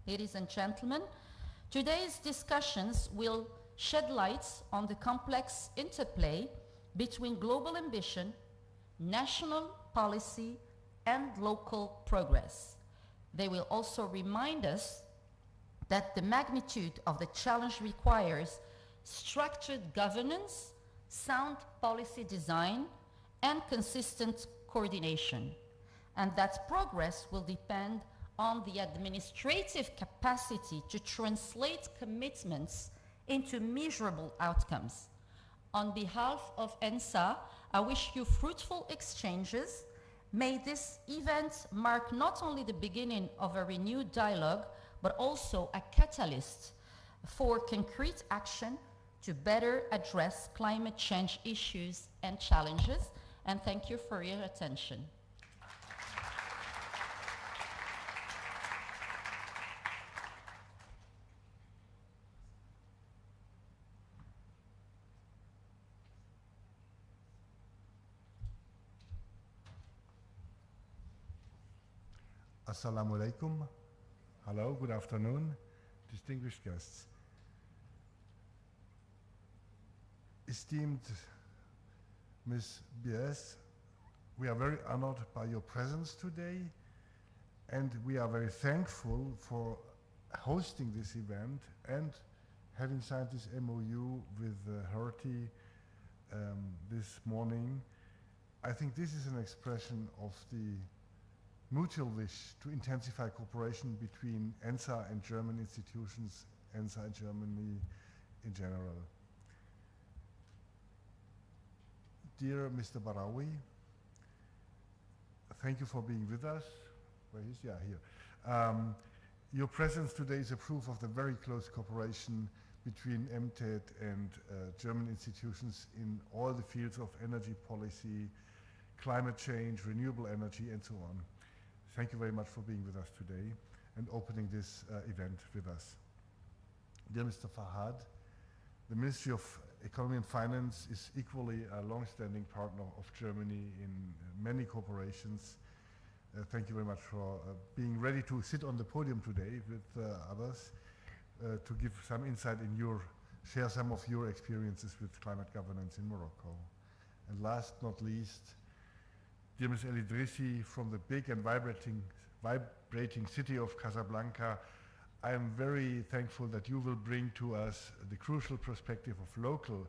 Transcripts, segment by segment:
Ladies and gentlemen, today's discussions will shed light on the complex interplay between global ambition, national policy, and local progress. They will also remind us that the magnitude of the challenge requires structured governance, sound policy design, and consistent coordination, and that progress will depend on the administrative capacity to translate commitments into measurable outcomes. On behalf of ENSA, I wish you fruitful exchanges. May this event mark not only the beginning of a renewed dialogue, but also a catalyst for concrete action to better address climate change issues and challenges. And thank you for your attention. Assalamu alaikum. Hello, good afternoon, distinguished guests. Esteemed Ms. Bies, we are very honored by your presence today, and we are very thankful for hosting this event and having signed this MOU with Hertie this morning. I think this is an expression of the mutual wish to intensify cooperation between ENSA and German institutions, ENSA and Germany in general. Dear Mr. Barawi, thank you for being with us. Where is he? Yeah, here. Your presence today is a proof of the very close cooperation between MTED and German institutions in all the fields of energy policy, climate change, renewable energy, and so on. Thank you very much for being with us today and opening this event with us. Dear Mr. Fahad, the Ministry of Economy and Finance is equally a long-standing partner of Germany in many corporations. Thank you very much for being ready to sit on the podium today with others to give some insight in share some of your experiences with climate governance in Morocco. And last not least, dear Ms. El Idrissi, from the big and vibrating city of Casablanca, I am very thankful that you will bring to us the crucial perspective of local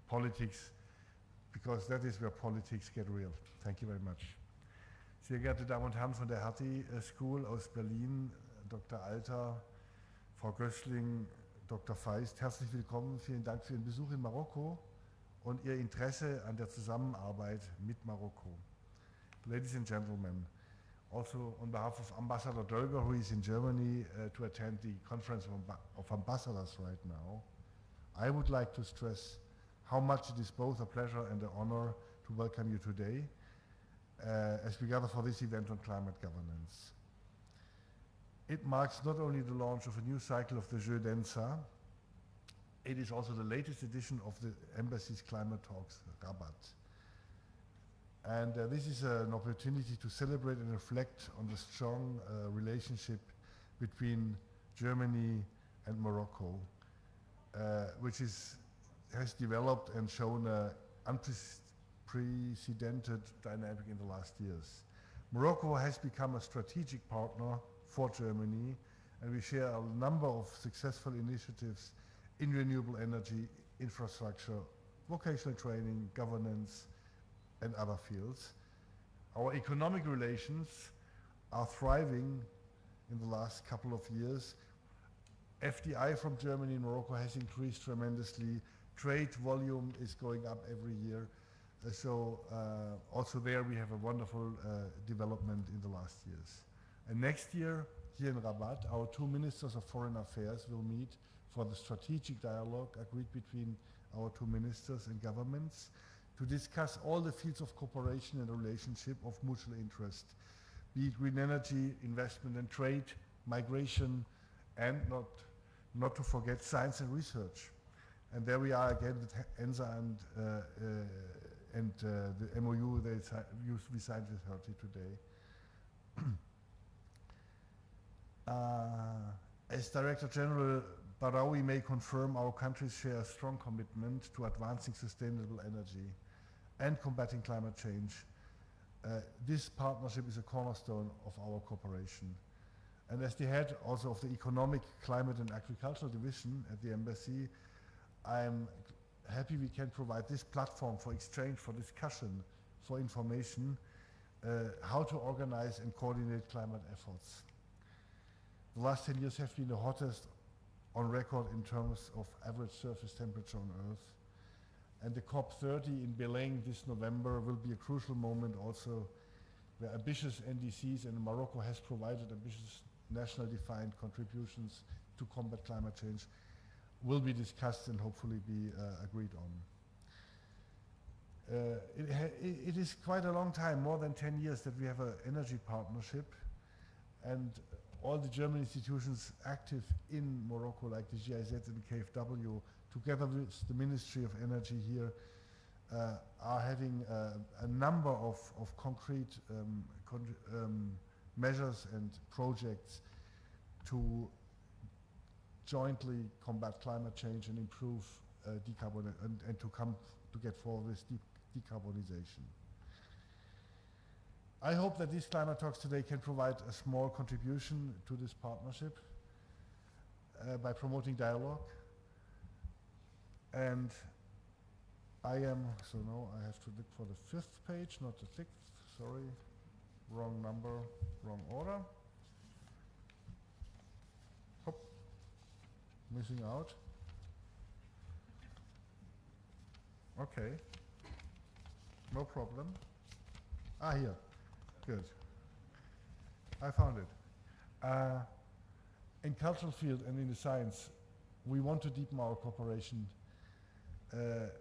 politics, because that is where politics get real. Thank you very much. Sehr geehrte Damen und Herren von der Hertie School aus Berlin, Dr. Alter, Frau Gößling, Dr. Feist, herzlich willkommen. Vielen Dank für Ihren Besuch in Marokko und Ihr Interesse an der Zusammenarbeit mit Marokko. Ladies and gentlemen, also on behalf of Ambassador Dölger, who is in Germany to attend the conference of ambassadors right now, I would like to stress how much it is both a pleasure and an honor to welcome you today as we gather for this event on climate governance. It marks not only the launch of a new cycle of the Jeux d'ENSA, it is also the latest edition of the Embassy's Climate Talks, Rabat. And this is an opportunity to celebrate and reflect on the strong relationship between Germany and Morocco, which has developed and shown an unprecedented dynamic in the last years. Morocco has become a strategic partner for Germany, and we share a number of successful initiatives in renewable energy, infrastructure, vocational training, governance, and other fields. Our economic relations are thriving in the last couple of years. FDI from Germany and Morocco has increased tremendously. Trade volume is going up every year. So also there we have a wonderful development in the last years. And next year, here in Rabat, our two ministers of foreign affairs will meet for the strategic dialogue agreed between our two ministers and governments to discuss all the fields of cooperation and relationship of mutual interest, be it green energy, investment and trade, migration, and not to forget science and research. And there we are again with ENSA and the MOU we signed with Hertie today. As Director General Barawi may confirm, our countries share a strong commitment to advancing sustainable energy and combating climate change. This partnership is a cornerstone of our cooperation. And as the head also of the Economic, Climate and Agricultural Division at the Embassy, I'm happy we can provide this platform for exchange, for discussion, for information, how to organize and coordinate climate efforts. The last 10 years have been the hottest on record in terms of average surface temperature on Earth. And the COP30 in Belém this November will be a crucial moment also, where ambitious NDCs, and Morocco has provided ambitious national defined contributions to combat climate change, will be discussed and hopefully be agreed on. It is quite a long time, more than 10 years, that we have an energy partnership, and all the German institutions active in Morocco, like the GIZ and the KfW, together with the Ministry of Energy here, are having a number of concrete measures and projects to jointly combat climate change and improve and to get forward with decarbonization. I hope that these climate talks today can provide a small contribution to this partnership by promoting dialogue. And I am, so now I have to look for the 5th page, not the 6th, sorry, wrong number, wrong order. Hop, missing out. Okay, no problem. Here, good. I found it. In cultural field and in the science, we want to deepen our cooperation.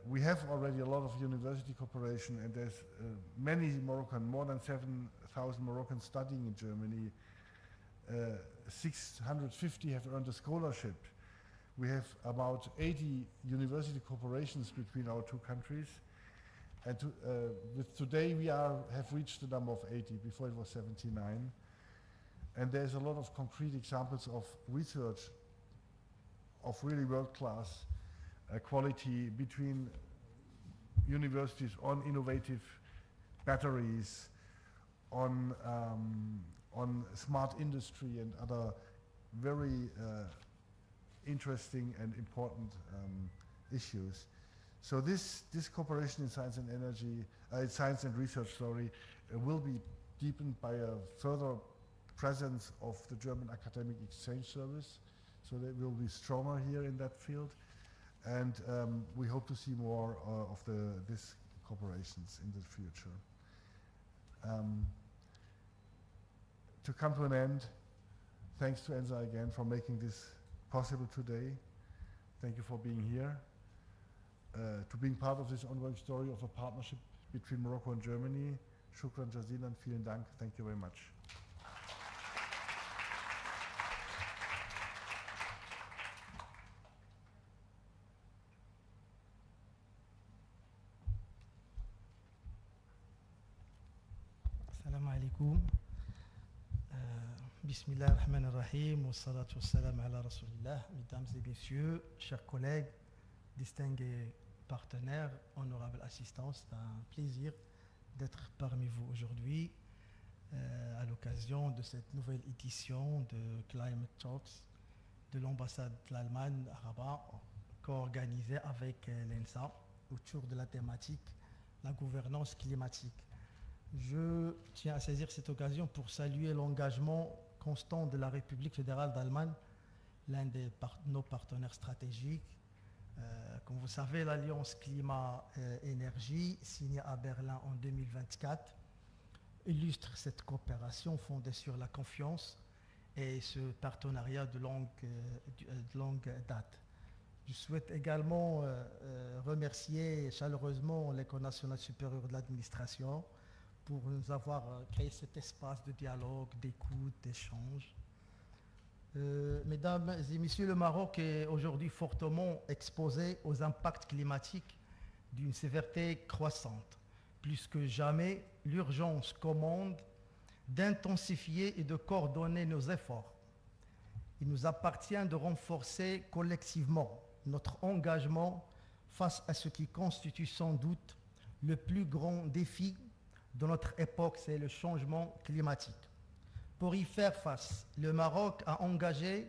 We have already a lot of university cooperation, and there's many Moroccan, more than 7,000 Moroccans studying in Germany. 650 have earned a scholarship. We have about 80 university cooperations between our two countries. And with today we have reached the number of 80, before it was 79. And there's a lot of concrete examples of research of really world-class quality between universities on innovative batteries, on smart industry and other very interesting and important issues. So this cooperation in science and energy, science and research, will be deepened by a further presence of the German Academic Exchange Service. So they will be stronger here in that field. And we hope to see more of these cooperations in the future. To come to an end, thanks to ENSA again for making this possible today. Thank you for being here, to being part of this ongoing story of a partnership between Morocco and Germany. Shukran jazilan, vielen Dank, thank you very much. Assalamu alaikum. Bismillah ar-Rahman ar-Rahim, wa salatu wa salam ala Rasulillah. Mesdames et messieurs, chers collègues, distingués partenaires, honorables assistants, c'est un plaisir d'être parmi vous aujourd'hui à l'occasion de cette nouvelle édition de Climate Talks de l'ambassade de l'Allemagne à Rabat, co-organisée avec l'ENSA autour de la thématique la gouvernance climatique. Je tiens à saisir cette occasion pour saluer l'engagement constant de la République fédérale d'Allemagne, l'un de nos partenaires stratégiques. Comme vous savez, l'Alliance Climat-Énergie, signée à Berlin en 2024, illustre cette coopération fondée sur la confiance et ce partenariat de longue date. Je souhaite également remercier chaleureusement l'École nationale supérieure de l'administration pour nous avoir créé cet espace de dialogue, d'écoute, d'échange. Mesdames et messieurs, le Maroc est aujourd'hui fortement exposé aux impacts climatiques d'une sévérité croissante. Plus que jamais, l'urgence commande d'intensifier et de coordonner nos efforts. il nous appartient de renforcer collectivement notre engagement face à ce qui constitue sans doute le plus grand défi de notre époque, c'est le changement climatique. Pour y faire face, le Maroc a engagé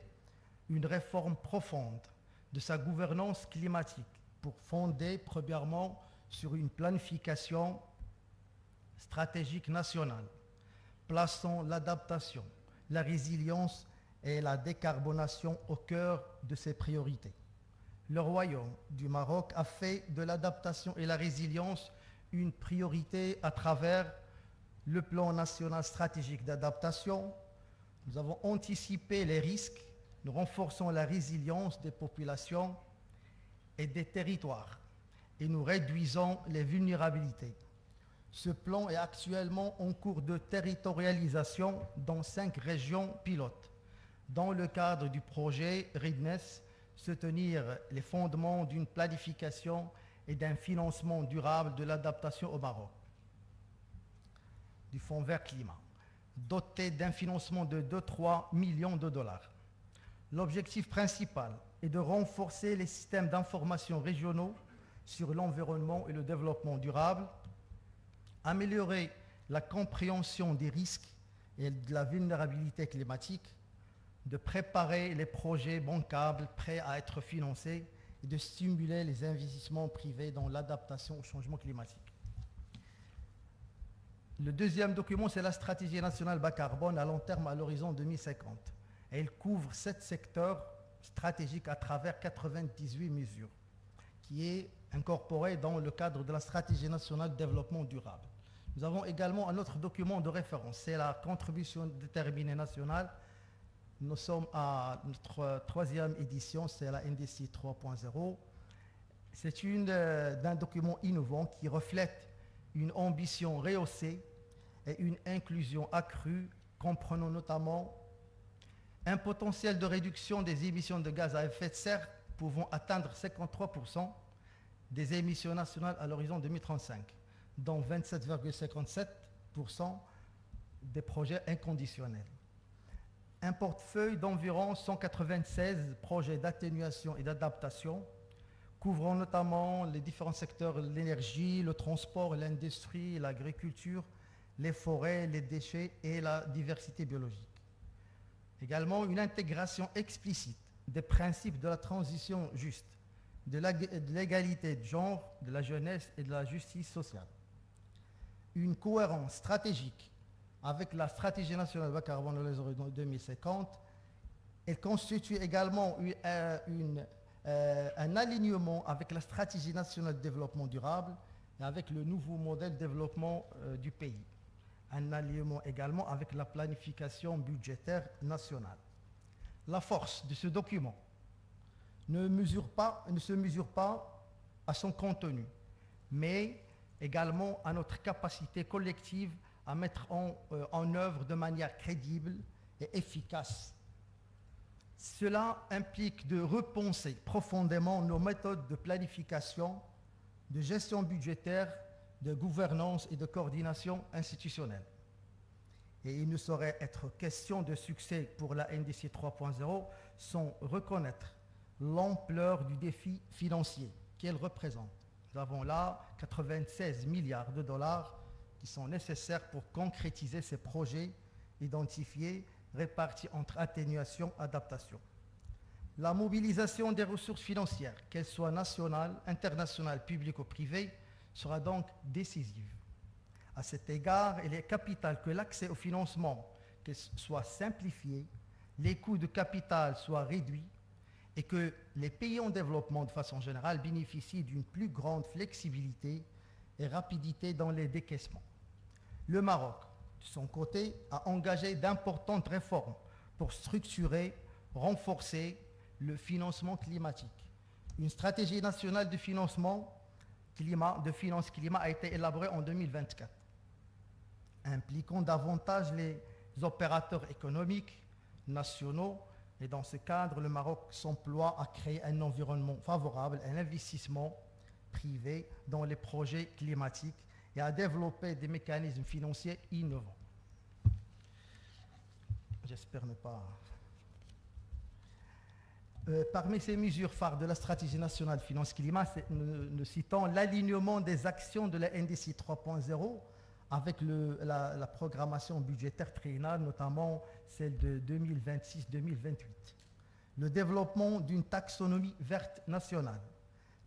une réforme profonde de sa gouvernance climatique pour fonder premièrement sur une planification stratégique nationale, plaçant l'adaptation, la résilience et la décarbonation au cœur de ses priorités. Le Royaume du Maroc a fait de l'adaptation et la résilience une priorité à travers le plan national stratégique d'adaptation. Nous avons anticipé les risques, nous renforçons la résilience des populations et des territoires et nous réduisons les vulnérabilités. Ce plan est actuellement en cours de territorialisation dans 5 régions pilotes. Dans le cadre du projet Readiness, soutenir les fondements d'une planification et d'un financement durable de l'adaptation au Maroc. Du Fonds vert climat, doté d'un financement de 2-3 millions de dollars. L'objectif principal est de renforcer les systèmes d'information régionaux sur l'environnement et le développement durable, améliorer la compréhension des risques et de la vulnérabilité climatique, de préparer les projets bancables prêts à être financés et de stimuler les investissements privés dans l'adaptation au changement climatique. Le deuxième document, c'est la stratégie nationale bas carbone à long terme à l'horizon 2050. Et elle couvre 7 secteurs stratégiques à travers 98 mesures, qui est incorporée dans le cadre de la stratégie nationale de développement durable. Nous avons également un autre document de référence, c'est la contribution déterminée nationale. Nous sommes à notre 3e édition, c'est la NDC 3.0. C'est d'un document innovant qui reflète une ambition rehaussée et une inclusion accrue, comprenant notamment un potentiel de réduction des émissions de gaz à effet de serre pouvant atteindre 53% des émissions nationales à l'horizon 2035, dont 27,57% des projets inconditionnels. Un portefeuille d'environ 196 projets d'atténuation et d'adaptation, couvrant notamment les différents secteurs, l'énergie, le transport, l'industrie, l'agriculture, les forêts, les déchets et la diversité biologique. Également une intégration explicite des principes de la transition juste, de l'égalité de genre, de la jeunesse et de la justice sociale. Une cohérence stratégique avec la stratégie nationale bas carbone de l'horizon 2050. Elle constitue également un alignement avec la stratégie nationale de développement durable et avec le nouveau modèle de développement du pays. Un alignement également avec la planification budgétaire nationale. La force de ce document ne se mesure pas à son contenu, mais également à notre capacité collective à mettre en œuvre de manière crédible et efficace. Cela implique de repenser profondément nos méthodes de planification, de gestion budgétaire, de gouvernance et de coordination institutionnelle. Et il ne saurait être question de succès pour la NDC 3.0 sans reconnaître l'ampleur du défi financier qu'elle représente. Nous avons là 96 milliards de dollars qui sont nécessaires pour concrétiser ces projets identifiés, répartis entre atténuation et adaptation. La mobilisation des ressources financières, qu'elles soient nationales, internationales, publiques ou privées, sera donc décisive. À cet égard, il est capital que l'accès au financement soit simplifié, les coûts de capital soient réduits et que les pays en développement de façon générale bénéficient d'une plus grande flexibilité et rapidité dans les décaissements. Le Maroc, de son côté, a engagé d'importantes réformes pour structurer, renforcer le financement climatique. Une stratégie nationale de financement de finance climat a été élaborée en 2024, impliquant davantage les opérateurs économiques nationaux. Et dans ce cadre, le Maroc s'emploie à créer un environnement favorable à l'investissement privé dans les projets climatiques et à développer des mécanismes financiers innovants. J'espère ne pas... Parmi ces mesures phares de la stratégie nationale finance-climat, nous citons l'alignement des actions de la NDC 3.0 avec la programmation budgétaire triennale, notamment celle de 2026-2028. Le développement d'une taxonomie verte nationale,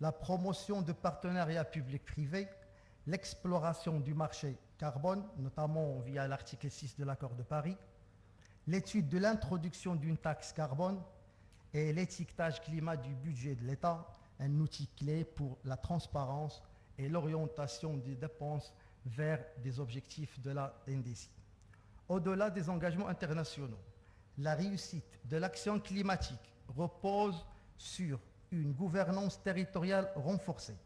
la promotion de partenariats publics-privés, l'exploration du marché carbone, notamment via l'article 6 de l'accord de Paris, l'étude de l'introduction d'une taxe carbone et l'étiquetage climat du budget de l'État, un outil clé pour la transparence et l'orientation des dépenses vers des objectifs de la NDC. Au-delà des engagements internationaux, la réussite de l'action climatique repose sur une gouvernance territoriale renforcée,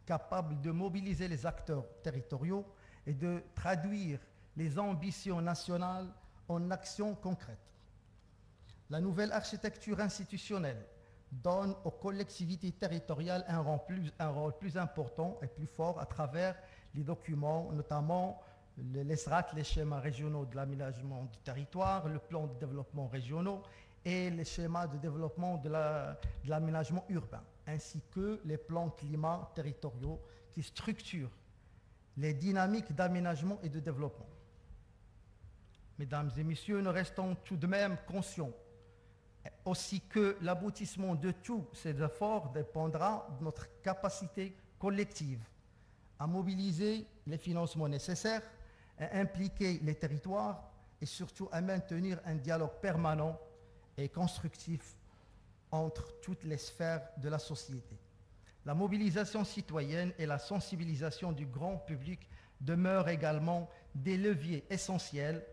capable de mobiliser les acteurs territoriaux et de traduire les ambitions nationales en actions concrètes. La nouvelle architecture institutionnelle donne aux collectivités territoriales un rôle plus important et plus fort à travers les documents, notamment les SRAT, les schémas régionaux de l'aménagement du territoire, le plan de développement régionaux et les schémas de développement de l'aménagement urbain, ainsi que les plans climat territoriaux qui structurent les dynamiques d'aménagement et de développement. Mesdames et messieurs, nous restons tout de même conscients aussi que l'aboutissement de tous ces efforts dépendra de notre capacité collective à mobiliser les financements nécessaires, à impliquer les territoires et surtout à maintenir un dialogue permanent et constructif entre toutes les sphères de la société. La mobilisation citoyenne et la sensibilisation du grand public demeurent également des leviers essentiels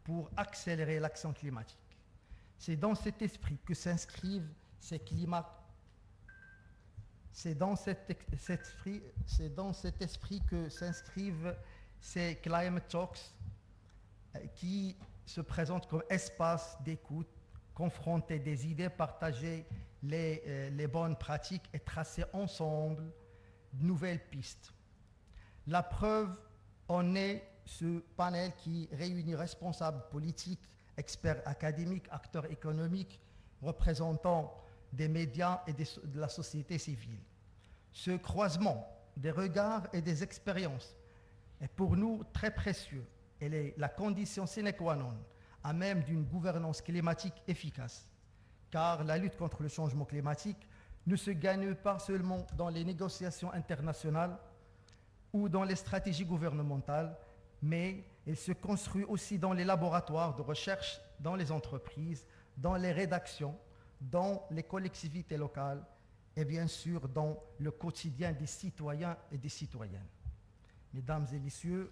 pour accélérer l'action climatique. C'est dans cet esprit que s'inscrivent ces ces climate talks qui se présentent comme espace d'écoute, confronter des idées, partager les bonnes pratiques et tracer ensemble de nouvelles pistes. La preuve en est ce panel qui réunit responsables politiques, experts académiques, acteurs économiques, représentants des médias et de la société civile. Ce croisement des regards et des expériences est pour nous très précieux. Elle est la condition sine qua non à même d'une gouvernance climatique efficace, car la lutte contre le changement climatique ne se gagne pas seulement dans les négociations internationales ou dans les stratégies gouvernementales, mais elle se construit aussi dans les laboratoires de recherche, dans les entreprises, dans les rédactions, dans les collectivités locales et bien sûr dans le quotidien des citoyens et des citoyennes. Mesdames et messieurs,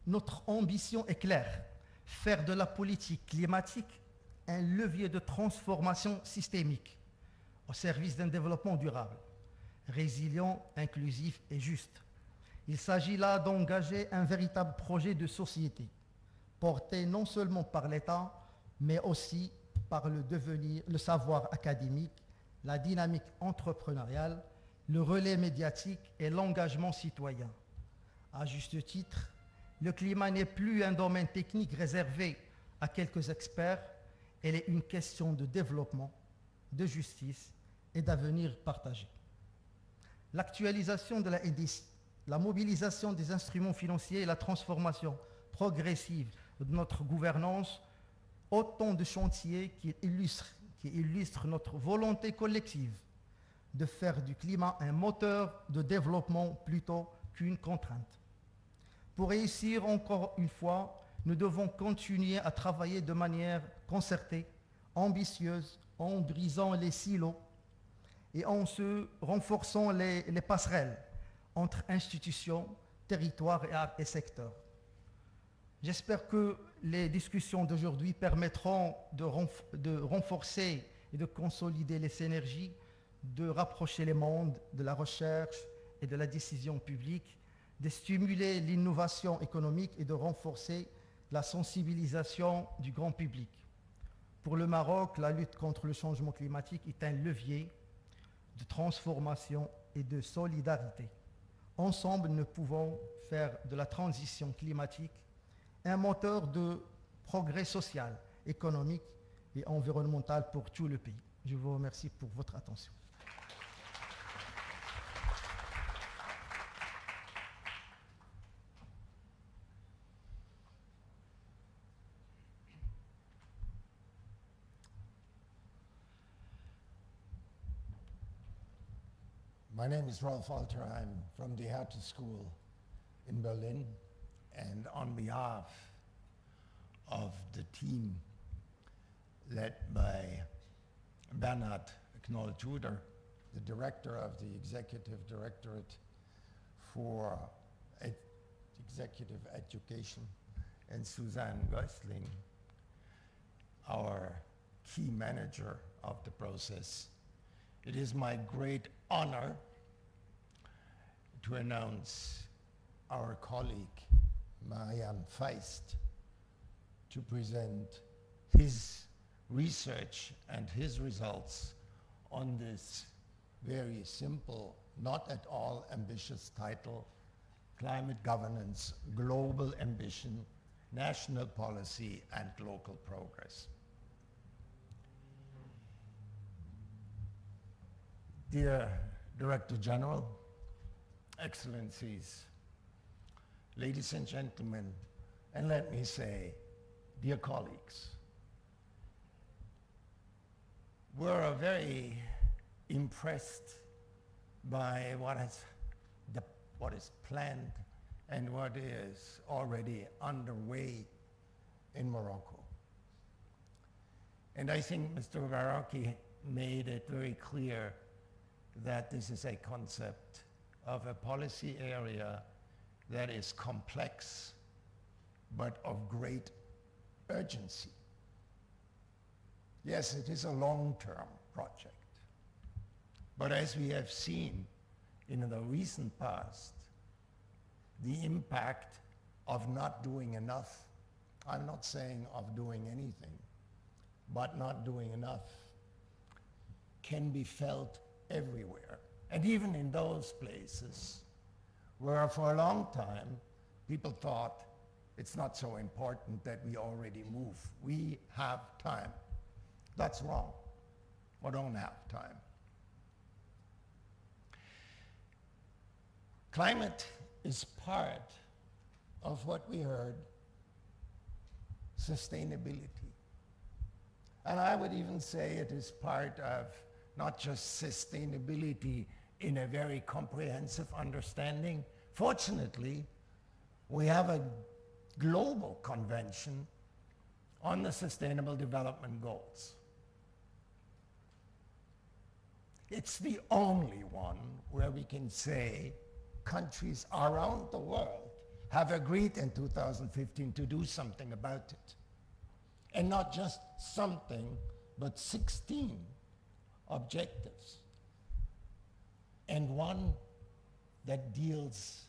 notre ambition est claire, faire de la politique climatique un levier de transformation systémique au service d'un développement durable, résilient, inclusif et juste. Il s'agit là d'engager un véritable projet de société, porté non seulement par l'État, mais aussi par le savoir académique, la dynamique entrepreneuriale, le relais médiatique et l'engagement citoyen. À juste titre, le climat n'est plus un domaine technique réservé à quelques experts, elle est une question de développement, de justice et d'avenir partagé. L'actualisation de la NDC, la mobilisation des instruments financiers et la transformation progressive de notre gouvernance, autant de chantiers qui illustrent notre volonté collective de faire du climat un moteur de développement plutôt qu'une contrainte. Pour réussir encore une fois, nous devons continuer à travailler de manière concertée, ambitieuse, en brisant les silos et en se renforçant les passerelles entre institutions, territoires et secteurs. J'espère que les discussions d'aujourd'hui permettront de renforcer et de consolider les synergies, de rapprocher les mondes de la recherche et de la décision publique, de stimuler l'innovation économique et de renforcer la sensibilisation du grand public. Pour le Maroc, la lutte contre le changement climatique est un levier de transformation et de solidarité. Ensemble, nous pouvons faire de la transition climatique un moteur de progrès social, économique et environnementale pour tout le pays. Je vous remercie pour votre attention. My name is Rolf Alter. I'm from the Hertie School in Berlin, and on behalf of the team led by Bernhard Knoll-Tudor, the director of the Executive Directorate for Executive Education, and Suzanne Göstling, our key manager of the process. It is my great honor to announce our colleague, Marianne Feist, to present his research and his results on this very simple, not at all ambitious title, Climate Governance, Global Ambition, National Policy and Local Progress. Dear Director General, Excellencies, ladies and gentlemen, and let me say, dear colleagues, we're very impressed by what is planned and what is already underway in Morocco. And I think Mr. Baraki made it very clear that this is a concept of a policy area that is complex, but of great urgency. Yes, it is a long-term project, but as we have seen in the recent past, the impact of not doing enough, I'm not saying of doing anything, but not doing enough, can be felt everywhere. And even in those places where for a long time people thought it's not so important that we already move. We have time. That's wrong. We don't have time. Climate is part of what we heard, sustainability. And I would even say it is part of not just sustainability in a very comprehensive understanding. Fortunately, we have a global convention on the Sustainable Development Goals. It's the only one where we can say countries around the world have agreed in 2015 to do something about it. And not just something, but 16 objectives. And one that deals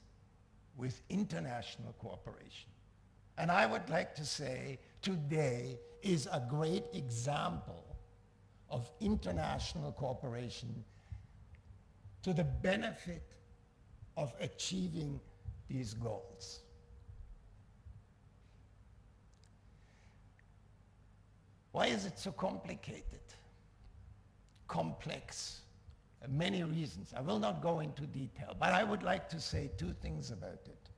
with international cooperation. And I would like to say today is a great example of international cooperation to the benefit of achieving these goals. Why is it so complicated? Complex. Many reasons. I will not go into detail, but I would like to say two things about it.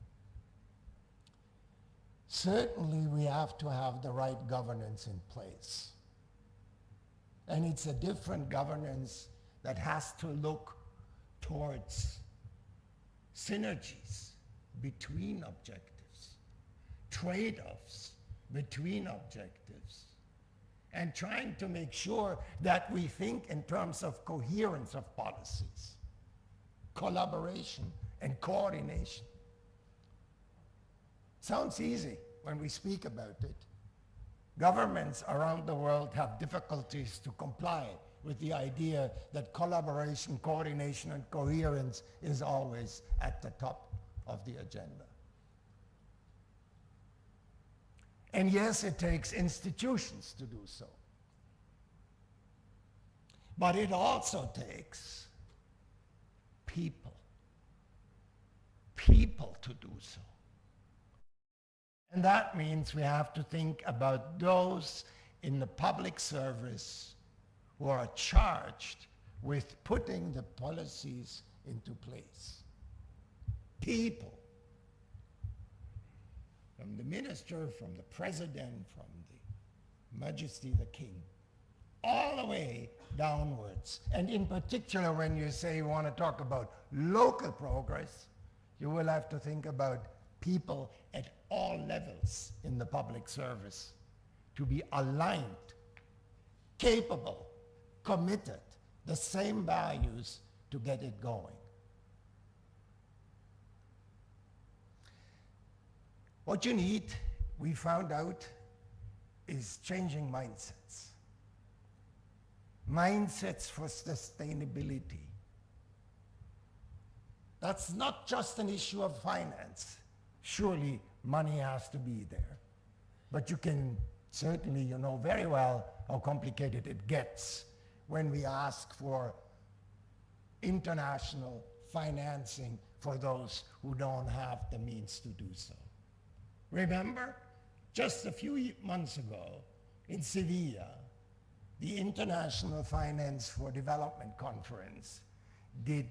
Certainly we have to have the right governance in place. And it's a different governance that has to look towards synergies between objectives, trade-offs between objectives, and trying to make sure that we think in terms of coherence of policies, collaboration and coordination. Sounds easy when we speak about it. Governments around the world have difficulties to comply with the idea that collaboration, coordination, and coherence is always at the top of the agenda. And yes, it takes institutions to do so. But it also takes people to do so. And that means we have to think about those in the public service who are charged with putting the policies into place. People. From the minister, from the president, from the Majesty, the King, all the way downwards. And in particular, when you say you want to talk about local progress, you will have to think about people at all levels in the public service to be aligned, capable, committed, the same values to get it going. What you need, we found out, is changing mindsets. Mindsets for sustainability. That's not just an issue of finance. Surely money has to be there. But you can certainly, you know very well how complicated it gets when we ask for international financing for those who don't have the means to do so. Remember, just a few months ago in Sevilla, the International Finance for Development Conference did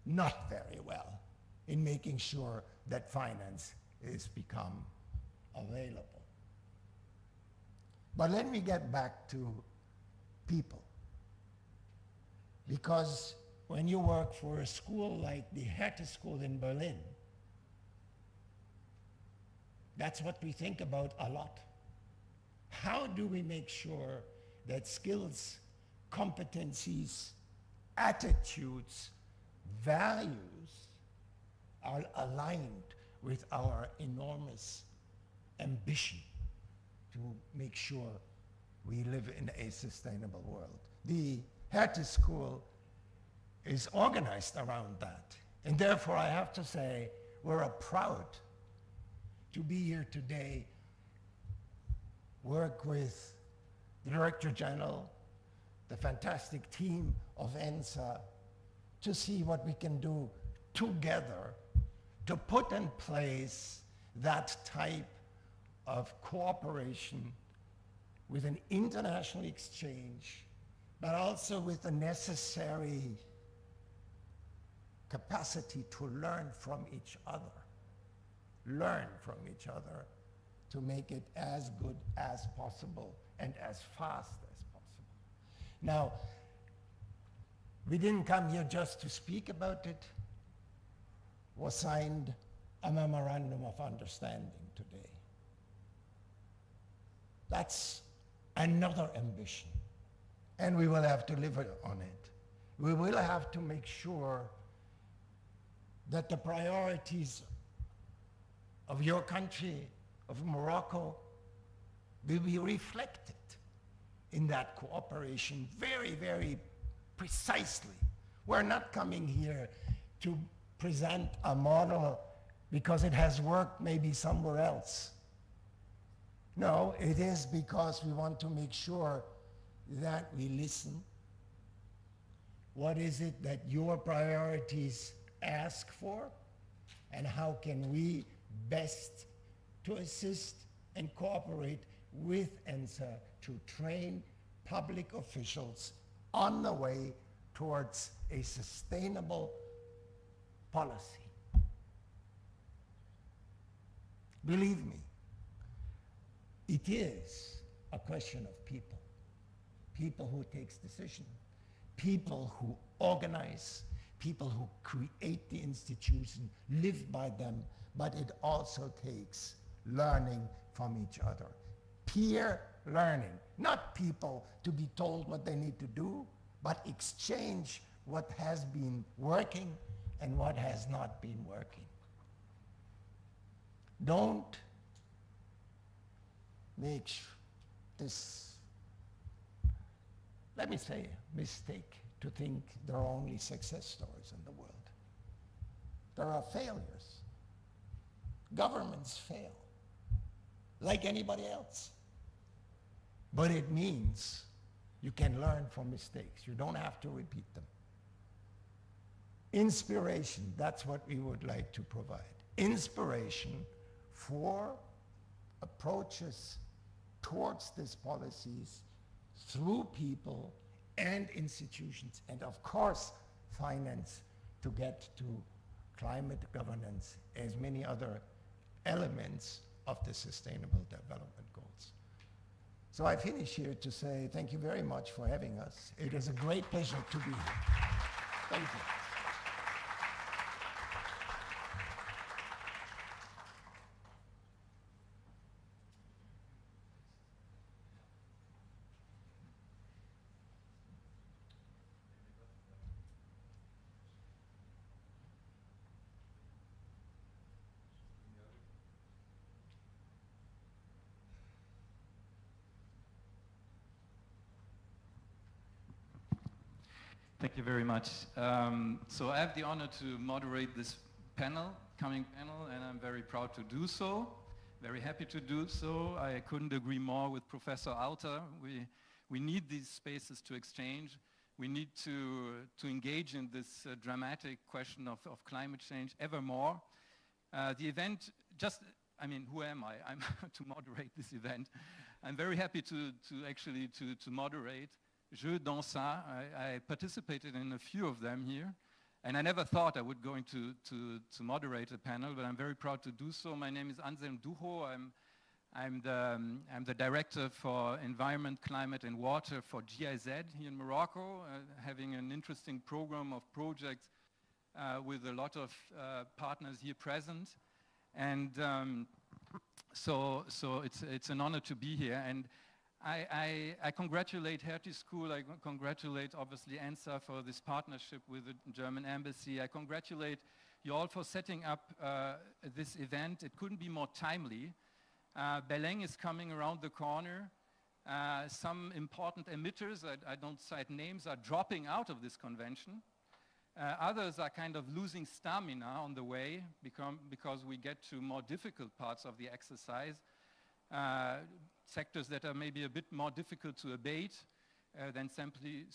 not very well in making sure that finance is become available. But let me get back to people. Because when you work for a school like the Hertie School in Berlin, that's what we think about a lot. How do we make sure that skills, competencies, attitudes, values are aligned with our enormous ambition to make sure we live in a sustainable world? The Hertie School is organized around that. And therefore, I have to say, we're proud to be here today, work with the Director General, the fantastic team of ENSA, to see what we can do together to put in place that type of cooperation with an international exchange, but also with the necessary capacity to learn from each other. Learn from each other to make it as good as possible and as fast as possible. Now, we didn't come here just to speak about it. Was signed a memorandum of understanding today. That's another ambition, and we will have to live on it. We will have to make sure that the priorities of your country, of Morocco, will be reflected in that cooperation very, very precisely. We're not coming here to present a model because it has worked maybe somewhere else. No, it is because we want to make sure that we listen. What is it that your priorities ask for? And how can we best to assist and cooperate with ENSA to train public officials on the way towards a sustainable policy. Believe me, it is a question of people. People who takes decisions, people who organize, people who create the institution, live by them, but it also takes learning from each other. Peer learning, not people to be told what they need to do, but exchange what has been working and what has not been working. Don't make this, let me say, mistake to think there are only success stories in the world. There are failures. Governments fail, like anybody else. But it means you can learn from mistakes. You don't have to repeat them. Inspiration, that's what we would like to provide. Inspiration for approaches towards these policies through people and institutions, and of course finance to get to climate governance as many other elements of the Sustainable Development Goals. So I finish here to say thank you very much for having us. It is a great pleasure to be here. Thank you. Thank you very much. So I have the honor to moderate this coming panel, and I'm very proud to do so. Very happy to do so. I couldn't agree more with Professor Alter. We need these spaces to exchange. We need to engage in this dramatic question of climate change ever more. The event, who am I? I'm to moderate this event. I'm very happy to moderate. Je dans ça. I participated in a few of them here, and I never thought I would go into to moderate a panel, but I'm very proud to do so. My name is Anselm Duho. I'm the director for Environment, Climate and Water for GIZ here in Morocco, having an interesting program of projects with a lot of partners here present, and so it's an honor to be here. And I congratulate Hertie School, I congratulate obviously ANSA for this partnership with the German Embassy. I congratulate you all for setting up this event. It couldn't be more timely. Belém is coming around the corner. Some important emitters, I don't cite names, are dropping out of this convention. Others are kind of losing stamina on the way because we get to more difficult parts of the exercise. Sectors that are maybe a bit more difficult to abate than simply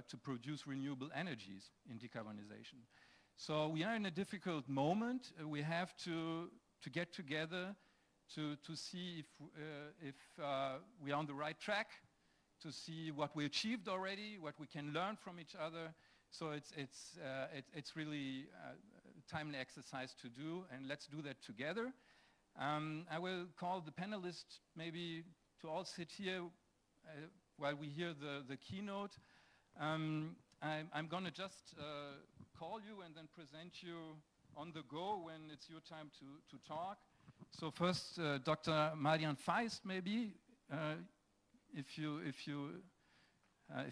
to produce renewable energies in decarbonization. So we are in a difficult moment. We have to get together to see if we are on the right track, to see what we achieved already, what we can learn from each other. So it's really a timely exercise to do, and let's do that together. I will call the panelists maybe to all sit here while we hear the keynote. I'm going to just call you and then present you on the go when it's your time to talk. So first, Dr. Marian Feist, maybe, if you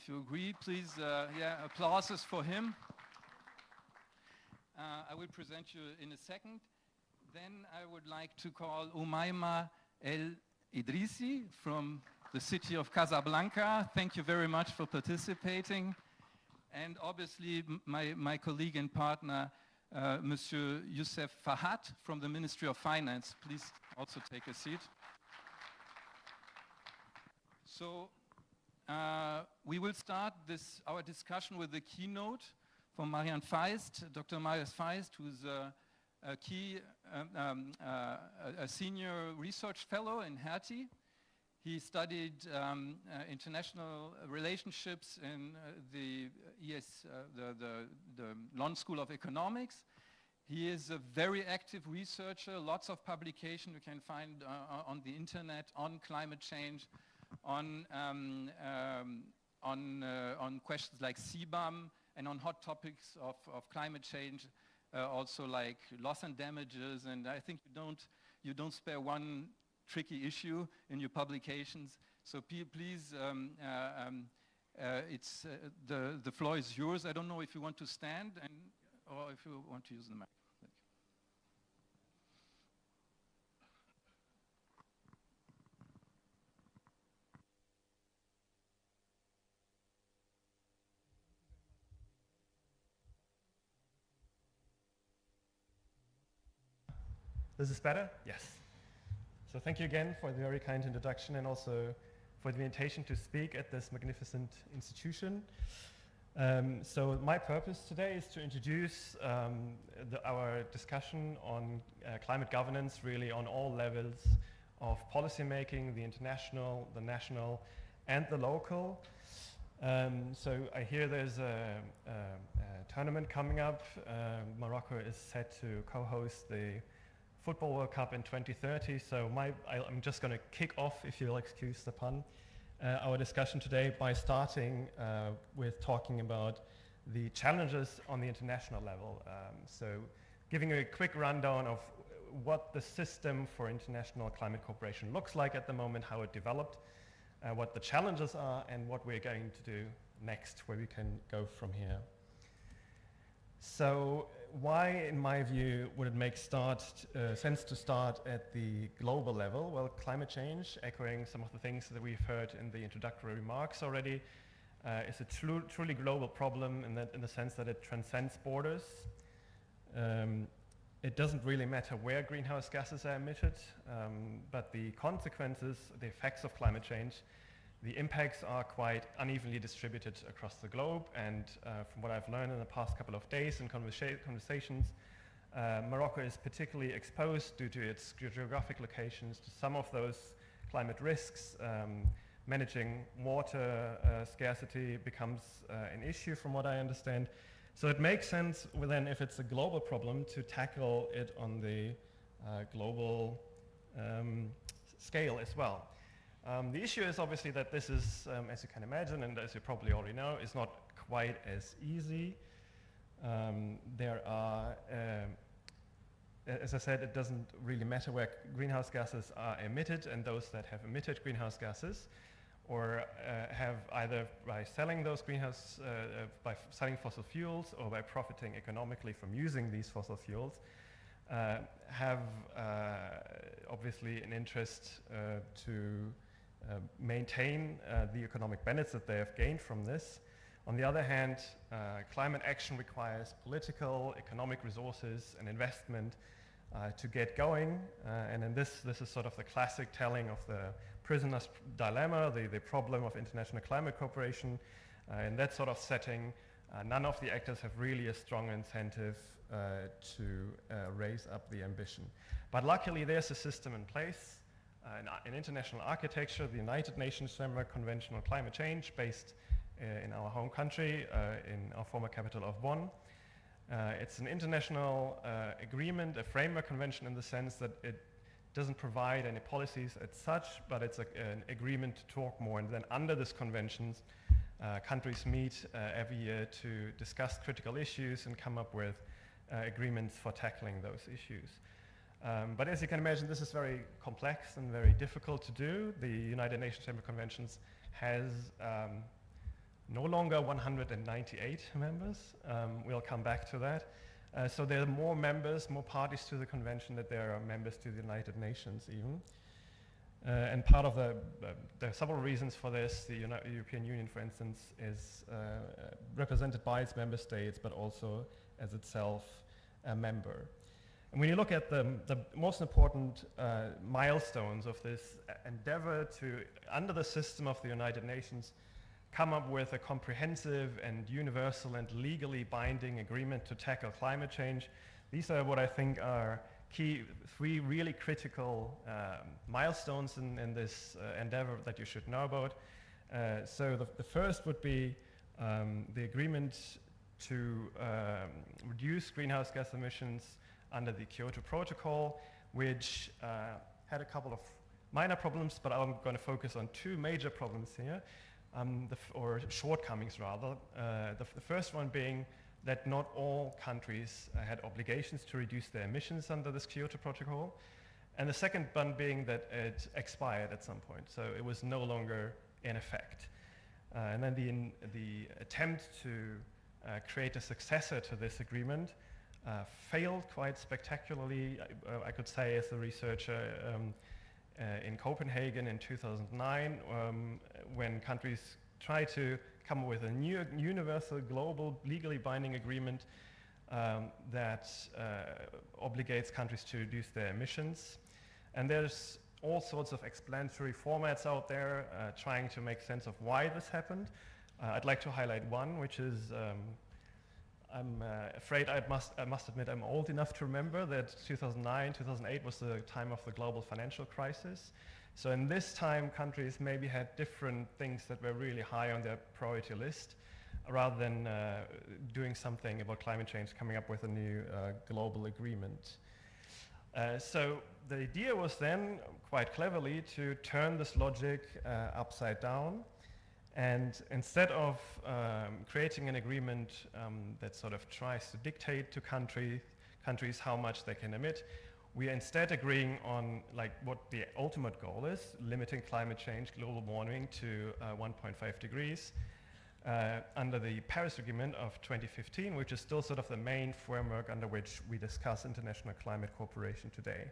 agree, please, applauses for him. I will present you in a second. Then I would like to call Umayma El Idrisi from the city of Casablanca. Thank you very much for participating. And obviously my colleague and partner, Monsieur Youssef Fahad from the Ministry of Finance. Please also take a seat. So we will start our discussion with the keynote from Marian Feist, Dr. Marian Feist, who's a senior research fellow in Hertie. He studied international relationships in the London School of Economics. He is a very active researcher, lots of publication you can find on the internet on climate change, on questions like CBAM, and on hot topics of climate change. Also like loss and damages, and I think you don't spare one tricky issue in your publications. So please, the floor is yours. I don't know if you want to stand or if you want to use the mic. This is better? Yes. So thank you again for the very kind introduction and also for the invitation to speak at this magnificent institution. So my purpose today is to introduce our discussion on climate governance really on all levels of policy making, the international, the national, and the local. So I hear there's a tournament coming up. Morocco is set to co-host the Football World Cup in 2030. So I'm just going to kick off, if you'll excuse the pun, our discussion today by starting with talking about the challenges on the international level. So giving a quick rundown of what the system for international climate cooperation looks like at the moment, how it developed, what the challenges are, and what we're going to do next, where we can go from here. So why, in my view, would it make sense to start at the global level? Well, climate change, echoing some of the things that we've heard in the introductory remarks already, is a truly global problem in the sense that it transcends borders. It doesn't really matter where greenhouse gases are emitted, but the consequences, the effects of climate change, the impacts are quite unevenly distributed across the globe. And from what I've learned in the past couple of days in conversations, Morocco is particularly exposed due to its geographic locations to some of those climate risks. Managing water scarcity becomes an issue from what I understand. So it makes sense then, if it's a global problem, to tackle it on the global scale as well. The issue is obviously that this is, as you can imagine, and as you probably already know, is not quite as easy. There are, as I said, it doesn't really matter where greenhouse gases are emitted, and those that have emitted greenhouse gases, or have either by selling those by selling fossil fuels or by profiting economically from using these fossil fuels, have obviously an interest to maintain the economic benefits that they have gained from this. On the other hand, climate action requires political, economic resources and investment to get going. And then this is sort of the classic telling of the prisoner's dilemma, the problem of international climate cooperation. In that sort of setting, none of the actors have really a strong incentive to raise up the ambition. But luckily, there's a system in place, an international architecture, the United Nations Framework Convention on Climate Change, based in our home country, in our former capital of Bonn. It's an international agreement, a framework convention in the sense that it doesn't provide any policies as such, but it's an agreement to talk more. And then under this convention, countries meet every year to discuss critical issues and come up with agreements for tackling those issues. But as you can imagine, this is very complex and very difficult to do. The United Nations Framework Conventions has no longer 198 members. We'll come back to that. So there are more members, more parties to the convention that there are members to the United Nations even. And part of there are several reasons for this. The European Union, for instance, is represented by its member states, but also as itself a member. And when you look at the most important milestones of this endeavor to, under the system of the United Nations, come up with a comprehensive and universal and legally binding agreement to tackle climate change. These are what I think are three really critical milestones in this endeavor that you should know about. So the first would be the agreement to reduce greenhouse gas emissions under the Kyoto Protocol, which had a couple of minor problems, but I'm going to focus on two major problems here. Or shortcomings rather. The first one being that not all countries had obligations to reduce their emissions under this Kyoto Protocol. And the second one being that it expired at some point, so it was no longer in effect. And then the attempt to create a successor to this agreement failed quite spectacularly, I could say, as a researcher, in Copenhagen in 2009, when countries tried to come up with a new universal, global, legally binding agreement that obligates countries to reduce their emissions. And there's all sorts of explanatory formats out there trying to make sense of why this happened. I'd like to highlight one, which is I'm afraid I must admit I'm old enough to remember that 2009, 2008 was the time of the global financial crisis. So in this time, countries maybe had different things that were really high on their priority list, rather than doing something about climate change, coming up with a new global agreement. So the idea was then, quite cleverly, to turn this logic upside down. And instead of creating an agreement that sort of tries to dictate to countries how much they can emit, we are instead agreeing on like what the ultimate goal is, limiting climate change, global warming to 1.5 degrees under the Paris Agreement of 2015, which is still sort of the main framework under which we discuss international climate cooperation today.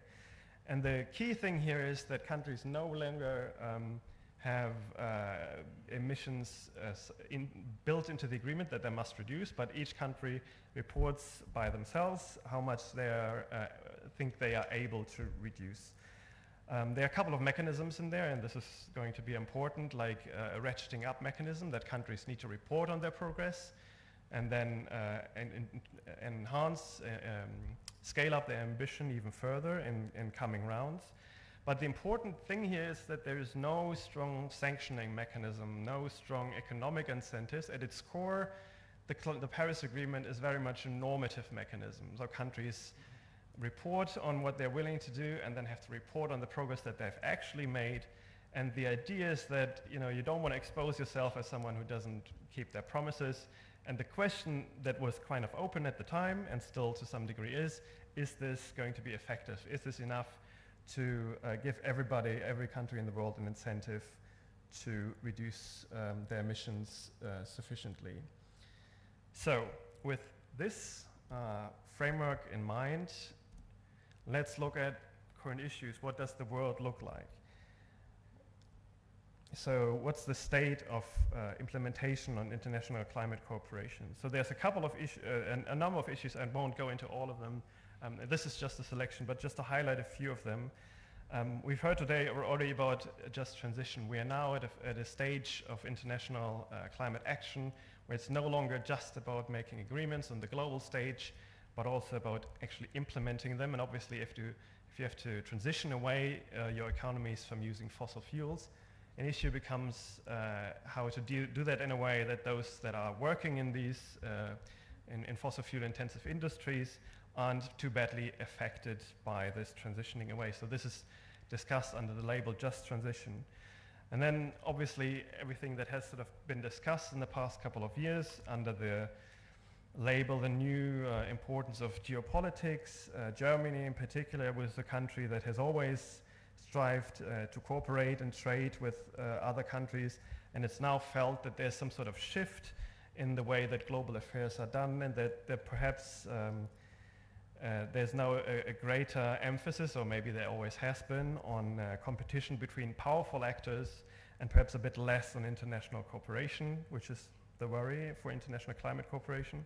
And the key thing here is that countries no longer have emissions built into the agreement that they must reduce, but each country reports by themselves how much they think they are able to reduce. There are a couple of mechanisms in there, and this is going to be important, like a ratcheting up mechanism that countries need to report on their progress, and then enhance, scale up their ambition even further in coming rounds. But the important thing here is that there is no strong sanctioning mechanism, no strong economic incentives. At its core, the Paris Agreement is very much a normative mechanism. So countries report on what they're willing to do and then have to report on the progress that they've actually made. And the idea is that you don't want to expose yourself as someone who doesn't keep their promises. And the question that was kind of open at the time, and still to some degree is this going to be effective? Is this enough to give everybody, every country in the world, an incentive to reduce their emissions sufficiently? So with this framework in mind, let's look at current issues. What does the world look like? So what's the state of implementation on international climate cooperation? So there's a couple of a number of issues, and won't go into all of them. This is just a selection, but just to highlight a few of them. We've heard today already about just transition. We are now at a stage of international climate action where it's no longer just about making agreements on the global stage, but also about actually implementing them. And obviously, if you have to transition away your economies from using fossil fuels, an issue becomes how to do that in a way that those that are working in these in fossil fuel intensive industries aren't too badly affected by this transitioning away. So this is discussed under the label just transition. And then obviously everything that has sort of been discussed in the past couple of years under the label the new importance of geopolitics. Germany in particular was a country that has always strived to cooperate and trade with other countries, and it's now felt that there's some sort of shift in the way that global affairs are done, and that perhaps there's now a greater emphasis, or maybe there always has been, on competition between powerful actors, and perhaps a bit less on international cooperation, which is the worry for international climate cooperation.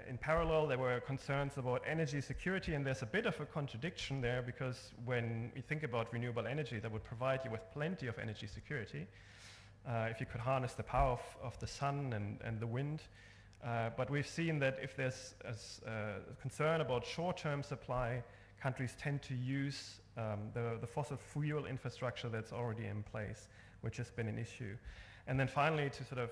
In parallel, there were concerns about energy security, and there's a bit of a contradiction there, because when we think about renewable energy, that would provide you with plenty of energy security if you could harness the power of the sun and the wind. But we've seen that if there's a concern about short-term supply, countries tend to use the fossil fuel infrastructure that's already in place, which has been an issue. And then finally, to sort of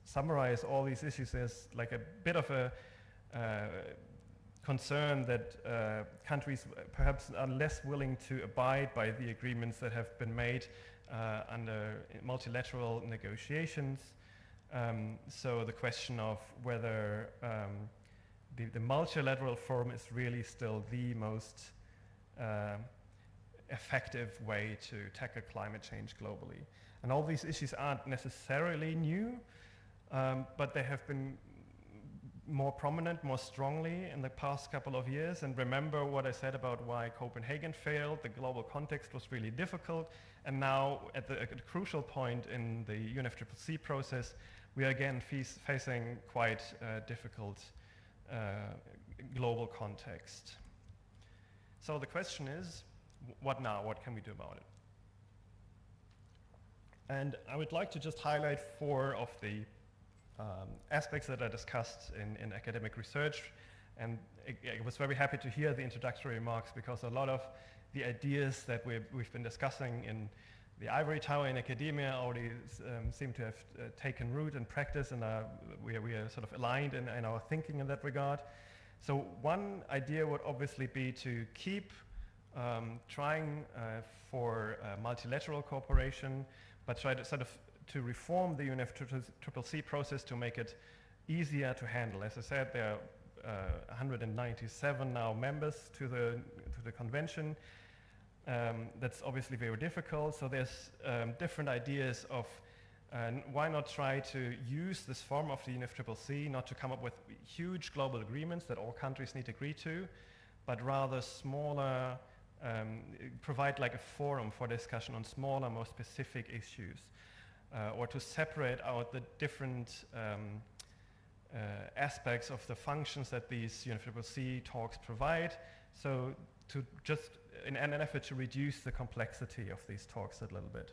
summarize all these issues, there's like a bit of a concern that countries perhaps are less willing to abide by the agreements that have been made under multilateral negotiations. So the question of whether the multilateral forum is really still the most effective way to tackle climate change globally. And all these issues aren't necessarily new, but they have been more prominent, more strongly in the past couple of years. And remember what I said about why Copenhagen failed. The global context was really difficult. And now at a crucial point in the UNFCCC process, we are again facing quite a difficult global context. So the question is, what now? What can we do about it? And I would like to just highlight 4 of the aspects that are discussed in academic research. And I was very happy to hear the introductory remarks, because a lot of the ideas that we've been discussing in the ivory tower in academia already seem to have taken root in practice, and we are sort of aligned in our thinking in that regard. So one idea would obviously be to keep trying for multilateral cooperation, but try to sort of to reform the UNFCCC process to make it easier to handle. As I said, there are 197 now members to the convention. That's obviously very difficult. So there's different ideas of why not try to use this form of the UNFCCC, not to come up with huge global agreements that all countries need to agree to, but rather smaller, provide like a forum for discussion on smaller, more specific issues, or to separate out the different aspects of the functions that these UNFCCC talks provide. So to just in an effort to reduce the complexity of these talks a little bit.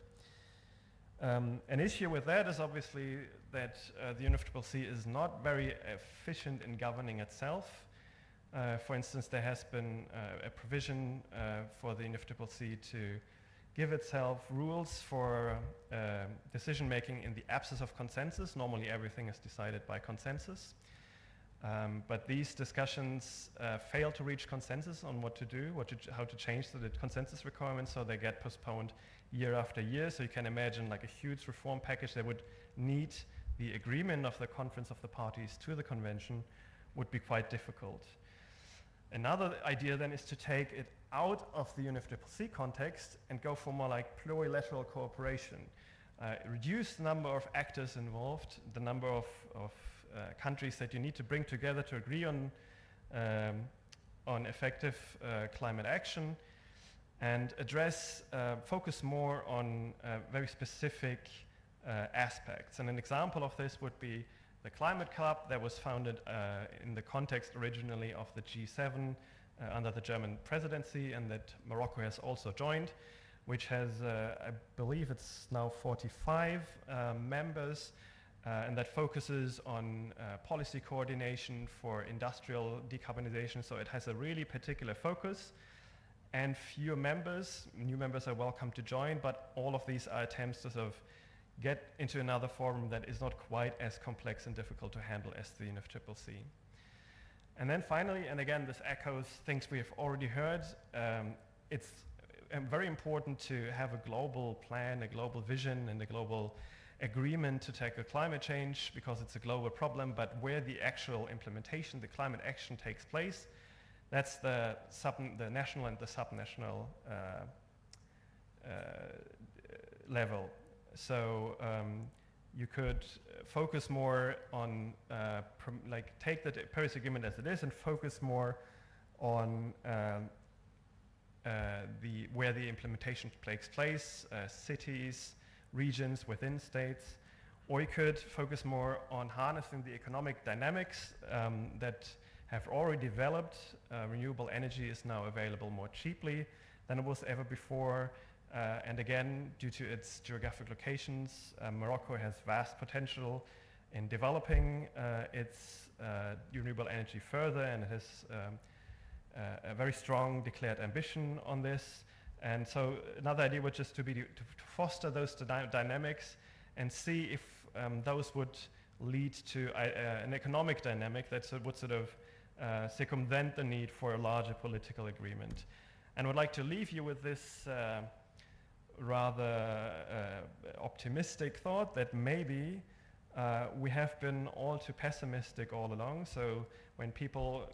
An issue with that is obviously that the UNFCCC is not very efficient in governing itself. For instance, there has been a provision for the UNFCCC to give itself rules for decision-making in the absence of consensus. Normally everything is decided by consensus. But these discussions fail to reach consensus on what to do, how to change the consensus requirements, so they get postponed year after year. So you can imagine like a huge reform package that would need the agreement of the Conference of the Parties to the convention would be quite difficult. Another idea then is to take it out of the UNFCCC context and go for more like plurilateral cooperation. Reduce the number of actors involved, the number of countries that you need to bring together to agree on effective climate action, and focus more on very specific aspects. And an example of this would be the Climate Club that was founded in the context originally of the G7 under the German presidency, and that Morocco has also joined, which has, I believe it's now 45 members, and that focuses on policy coordination for industrial decarbonization. So it has a really particular focus, and fewer members. New members are welcome to join, but all of these are attempts to sort of get into another forum that is not quite as complex and difficult to handle as the UNFCCC. And then finally, and again, this echoes things we have already heard, it's very important to have a global plan, a global vision, and a global agreement to tackle climate change, because it's a global problem, but where the actual implementation, the climate action takes place, that's the national and the subnational level. So you could focus more on, take the Paris Agreement as it is and focus more on where the implementation takes place, cities, regions within states, or you could focus more on harnessing the economic dynamics that have already developed. Renewable energy is now available more cheaply than it was ever before. And again, due to its geographic locations, Morocco has vast potential in developing its renewable energy further, and it has a very strong declared ambition on this. And so another idea would just to foster those dynamics and see if those would lead to an economic dynamic that would sort of circumvent the need for a larger political agreement. And I would like to leave you with this rather optimistic thought that maybe we have been all too pessimistic all along. So when people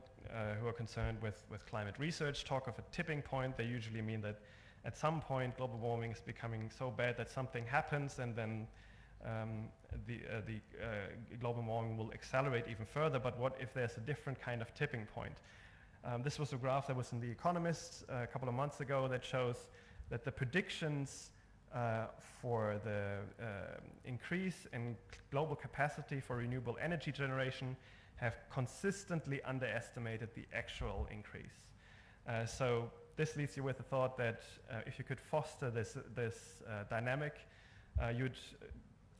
who are concerned with climate research talk of a tipping point, they usually mean that at some point global warming is becoming so bad that something happens, and then the global warming will accelerate even further. But what if there's a different kind of tipping point? This was a graph that was in The Economist a couple of months ago that shows that the predictions for the increase in global capacity for renewable energy generation have consistently underestimated the actual increase. So this leaves you with the thought that if you could foster this dynamic, you'd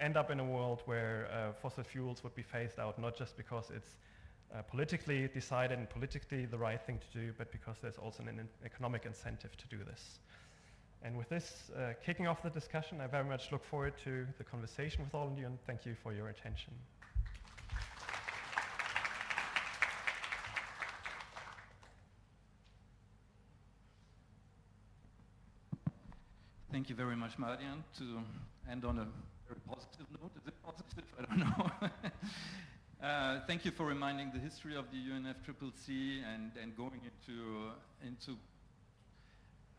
end up in a world where fossil fuels would be phased out, not just because it's politically decided and politically the right thing to do, but because there's also an economic incentive to do this. And with this kicking off the discussion, I very much look forward to the conversation with all of you, and thank you for your attention. Thank you very much, Marian, to end on a very positive note. Is it positive? I don't know. Thank you for reminding the history of the UNFCCC and going into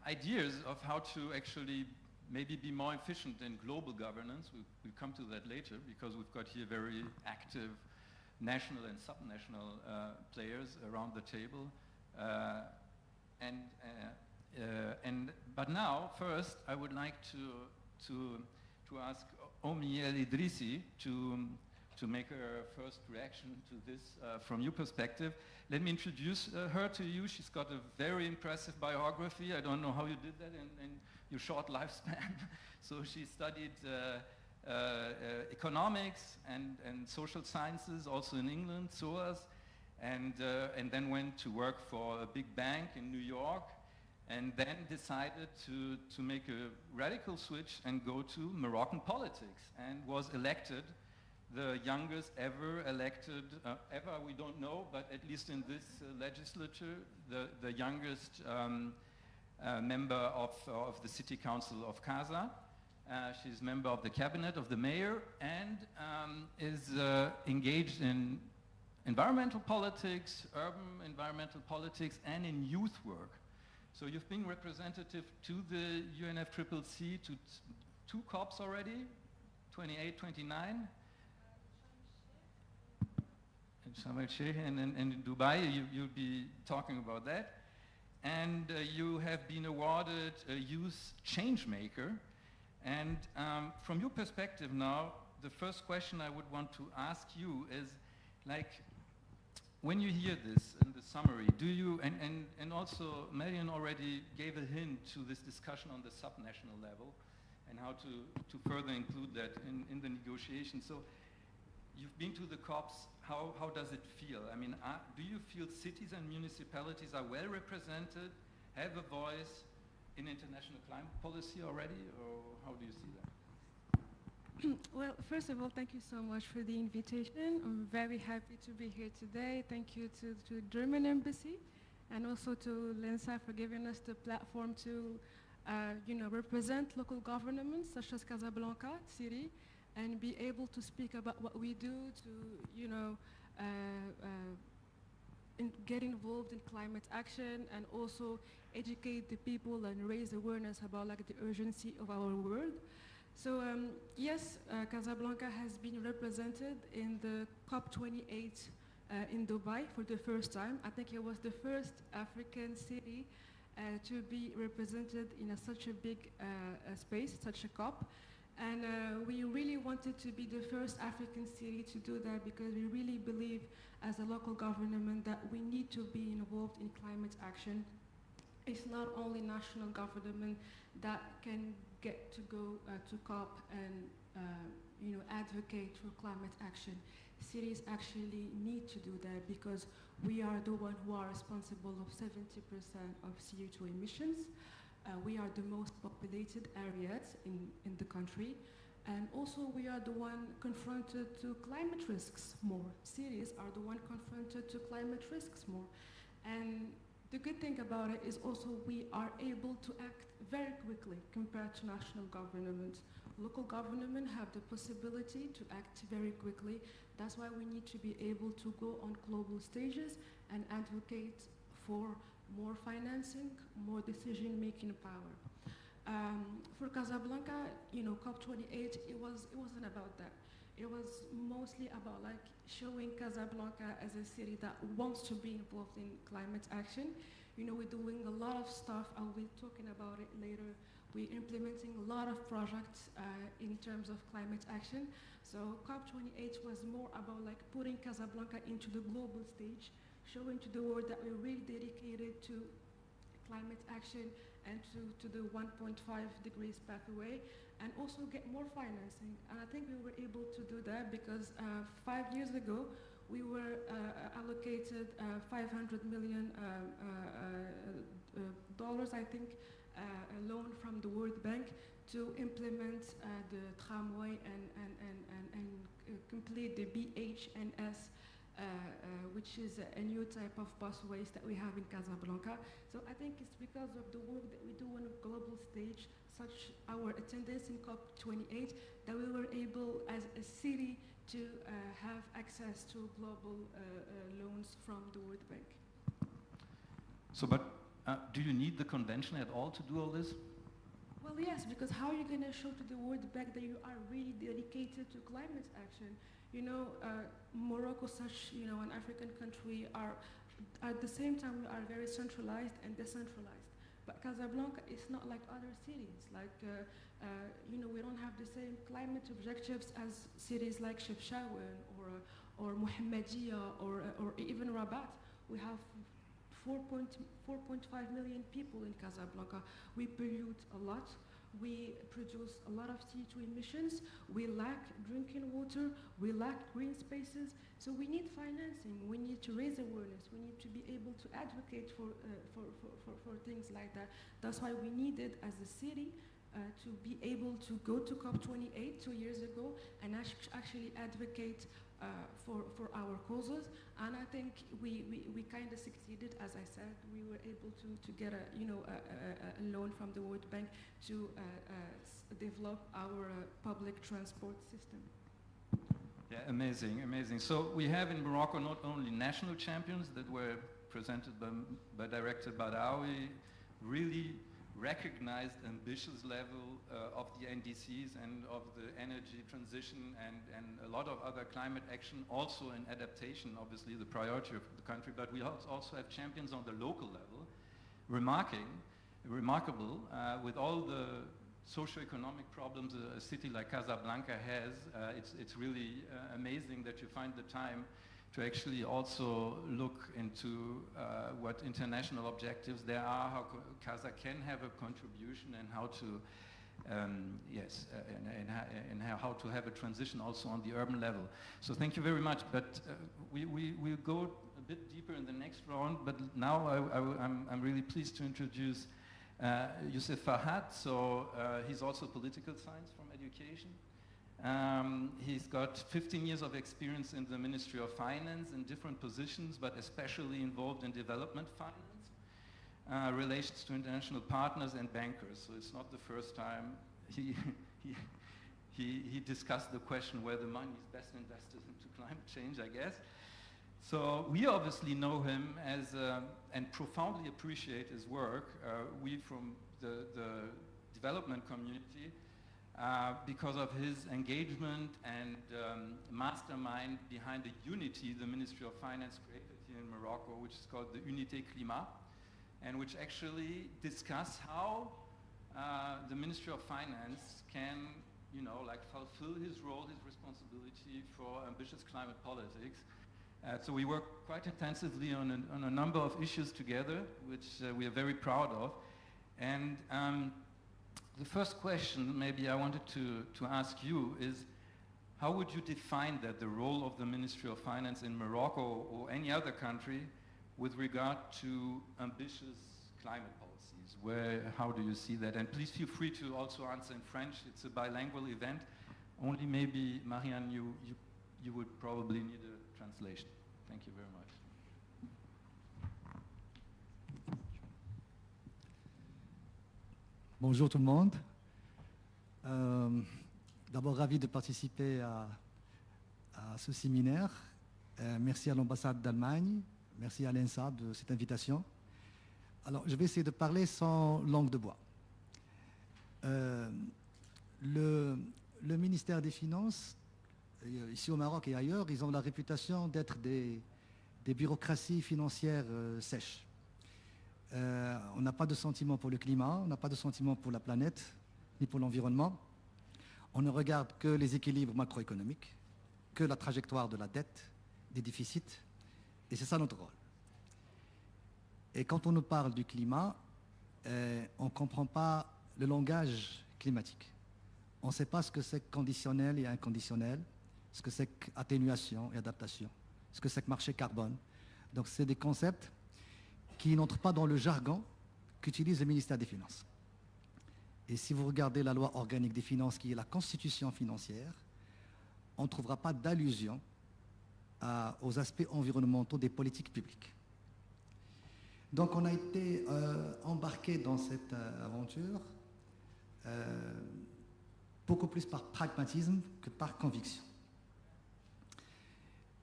ideas of how to actually maybe be more efficient in global governance. We'll come to that later, because we've got here very active national and subnational players around the table. But now, first, I would like to ask Omi El Idrissi to make a first reaction to this from your perspective. Let me introduce her to you. She's got a very impressive biography. I don't know how you did that in your short lifespan. So she studied economics and social sciences, also in England, SOAS, and then went to work for a big bank in New York, and then decided to make a radical switch and go to Moroccan politics, and was elected the youngest ever elected, ever we don't know, but at least in this legislature, the youngest member of the City Council of Casa. She's member of the cabinet of the mayor, and is engaged in environmental politics, urban environmental politics, and in youth work. So you've been representative to the UNFCCC, to two COPs already, 28, 29. And in Dubai, you'll be talking about that. And you have been awarded a youth change maker. And from your perspective now, the first question I would want to ask you is, like, when you hear this in the summary, do you, and also Marian already gave a hint to this discussion on the subnational level and how to further include that in the negotiations. So you've been to the COPs, how does it feel? I mean, do you feel cities and municipalities are well represented, have a voice in international climate policy already, or how do you see that? Well, first of all, thank you so much for the invitation. I'm very happy to be here today. Thank you to the German Embassy, and also to Lensa for giving us the platform to represent local governments such as Casablanca city, and be able to speak about what we do to, get involved in climate action, and also educate the people and raise awareness about like the urgency of our world. So yes, Casablanca has been represented in the COP28 in Dubai for the first time. I think it was the first African city to be represented in such a big space, such a COP. And we really wanted to be the first African city to do that, because we really believe as a local government that we need to be involved in climate action. It's not only national government that can get to go to COP and advocate for climate action. Cities actually need to do that, because we are the one who are responsible of 70% of CO2 emissions. We are the most populated areas in the country, and also we are the one confronted to climate risks more. Cities are the one confronted to climate risks more. And the good thing about it is also we are able to act very quickly compared to national government. Local government have the possibility to act very quickly. That's why we need to be able to go on global stages and advocate for more financing, more decision-making power. For Casablanca, COP28, it wasn't about that. It was mostly about like showing Casablanca as a city that wants to be involved in climate action. We're doing a lot of stuff. I'll be talking about it later. We're implementing a lot of projects in terms of climate action. So COP28 was more about like putting Casablanca into the global stage, showing to the world that we're really dedicated to climate action and to the 1.5 degrees pathway. and also get more financing. And I think we were able to do that because 5 years ago, we were allocated $500 million, I think, a loan from the World Bank to implement the tramway and complete the BHNS, which is a new type of busways that we have in Casablanca. So I think it's because of the work that we do on a global stage, such our attendance in COP28, that we were able as a city to have access to global loans from the World Bank. So, but do you need the convention at all to do all this? Well, yes, because how are you going to show to the World Bank that you are really dedicated to climate action? You know, Morocco, such an African country, are at the same time we are very centralized and decentralized. But Casablanca is not like other cities. Like, we don't have the same climate objectives as cities like Chefchaouen or Mohammedia or even Rabat. We have 4.5 million people in Casablanca. We pollute a lot. We produce a lot of CO2 emissions. We lack drinking water. We lack green spaces. So we need financing. We need to raise awareness. We need to be able to advocate for things like that. That's why we needed, as a city, to be able to go to COP28 2 years ago and actually advocate for our causes, and I think we kind of succeeded. As I said, we were able to get a loan from the World Bank to develop our public transport system. Yeah, amazing, amazing. So we have in Morocco not only national champions that were presented by Director Badawi, really recognized ambitious level of the NDCs and of the energy transition and a lot of other climate action, also in adaptation, obviously the priority of the country, but we also have champions on the local level, remarkable, with all the socio-economic problems a city like Casablanca has. It's really amazing that you find the time to actually also look into what international objectives there are, how Casa can have a contribution, and how to, and how to have a transition also on the urban level. So thank you very much. But we'll go a bit deeper in the next round. But now I'm really pleased to introduce Youssef Fahad. So he's also political science from education. He's got 15 years of experience in the Ministry of Finance in different positions, but especially involved in development finance, relations to international partners and bankers. So it's not the first time he discussed the question where the money is best invested into climate change, I guess. So we obviously know him as, and profoundly appreciate his work. We from the development community, because of his engagement and mastermind behind the Unity the Ministry of Finance created here in Morocco, which is called the Unité Climat, and which actually discuss how the Ministry of Finance can, fulfill his role, his responsibility for ambitious climate politics. So we work quite intensively on a number of issues together, which we are very proud of. And the first question maybe I wanted to ask you is, how would you define that, the role of the Ministry of Finance in Morocco or any other country with regard to ambitious climate policies? How do you see that? And please feel free to also answer in French. It's a bilingual event. Only maybe, Marianne, you would probably need a translation. Thank you very much. Bonjour tout le monde. D'abord, ravi de participer à ce séminaire. Merci à l'ambassade d'Allemagne, merci à l'ENSA de cette invitation. Alors, je vais essayer de parler sans langue de bois. Le ministère des Finances, ici au Maroc et ailleurs, ils ont la réputation d'être des bureaucraties financières sèches. On n'a pas de sentiment pour le climat, on n'a pas de sentiment pour la planète, ni pour l'environnement. On ne regarde que les équilibres macroéconomiques, que la trajectoire de la dette, des déficits, et c'est ça notre rôle. Et quand on nous parle du climat, on ne comprend pas le langage climatique. On ne sait pas ce que c'est que conditionnel et inconditionnel, ce que c'est qu'atténuation et adaptation, ce que c'est que marché carbone. Donc c'est des concepts qui n'entrent pas dans le jargon qu'utilise le ministère des Finances. Et si vous regardez la loi organique des finances, qui est la constitution financière, on ne trouvera pas d'allusion aux aspects environnementaux des politiques publiques. Donc on a été embarqué dans cette aventure beaucoup plus par pragmatisme que par conviction.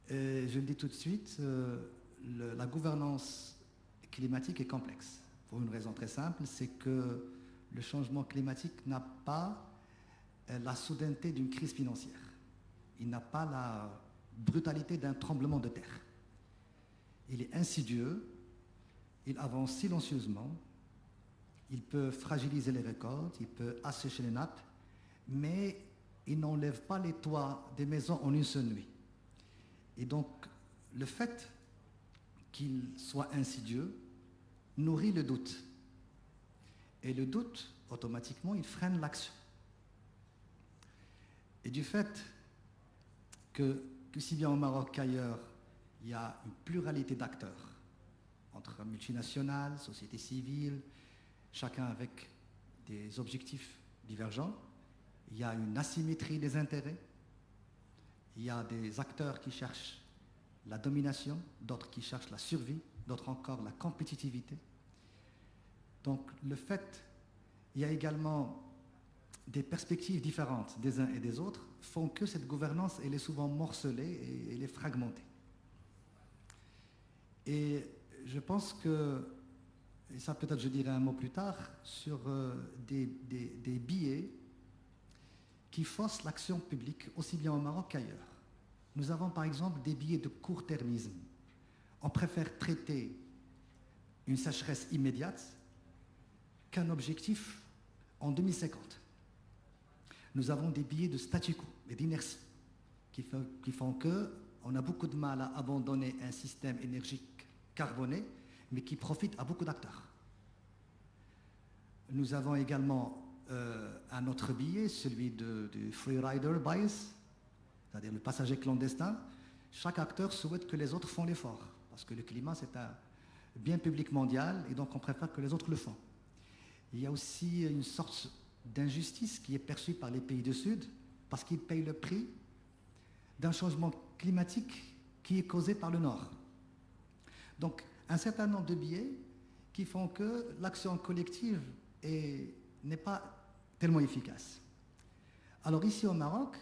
Et je le dis tout de suite, la gouvernance climatique est complexe. Pour une raison très simple, c'est que le changement climatique n'a pas la soudaineté d'une crise financière. Il n'a pas la brutalité d'un tremblement de terre. Il est insidieux, il avance silencieusement, il peut fragiliser les récoltes, il peut assécher les nappes, mais il n'enlève pas les toits des maisons en une seule nuit. Et donc, le fait qu'il soit insidieux nourrit le doute. Et le doute, automatiquement, il freine l'action. Et du fait que si bien au Maroc qu'ailleurs, il y a une pluralité d'acteurs, entre multinationales, sociétés civiles, chacun avec des objectifs divergents, il y a une asymétrie des intérêts, il y a des acteurs qui cherchent la domination, d'autres qui cherchent la survie, d'autres encore la compétitivité. Donc le fait, il y a également des perspectives différentes des uns et des autres, font que cette gouvernance, elle est souvent morcelée et elle est fragmentée. Et je pense que, et ça peut-être je dirai un mot plus tard, sur des biais qui faussent l'action publique aussi bien au Maroc qu'ailleurs. Nous avons par exemple des biais de court-termisme. On préfère traiter une sécheresse immédiate qu'un objectif en 2050. Nous avons des biais de statu quo et d'inertie qui font qu'on a beaucoup de mal à abandonner un système énergique carboné, mais qui profite à beaucoup d'acteurs. Nous avons également un autre biais, celui du free rider bias, c'est-à-dire le passager clandestin. Chaque acteur souhaite que les autres font l'effort, parce que le climat, c'est un bien public mondial, et donc on préfère que les autres le font. Il y a aussi une sorte d'injustice qui est perçue par les pays du Sud, parce qu'ils payent le prix d'un changement climatique qui est causé par le Nord. Donc, un certain nombre de biais qui font que l'action collective n'est pas tellement efficace. Alors ici au Maroc,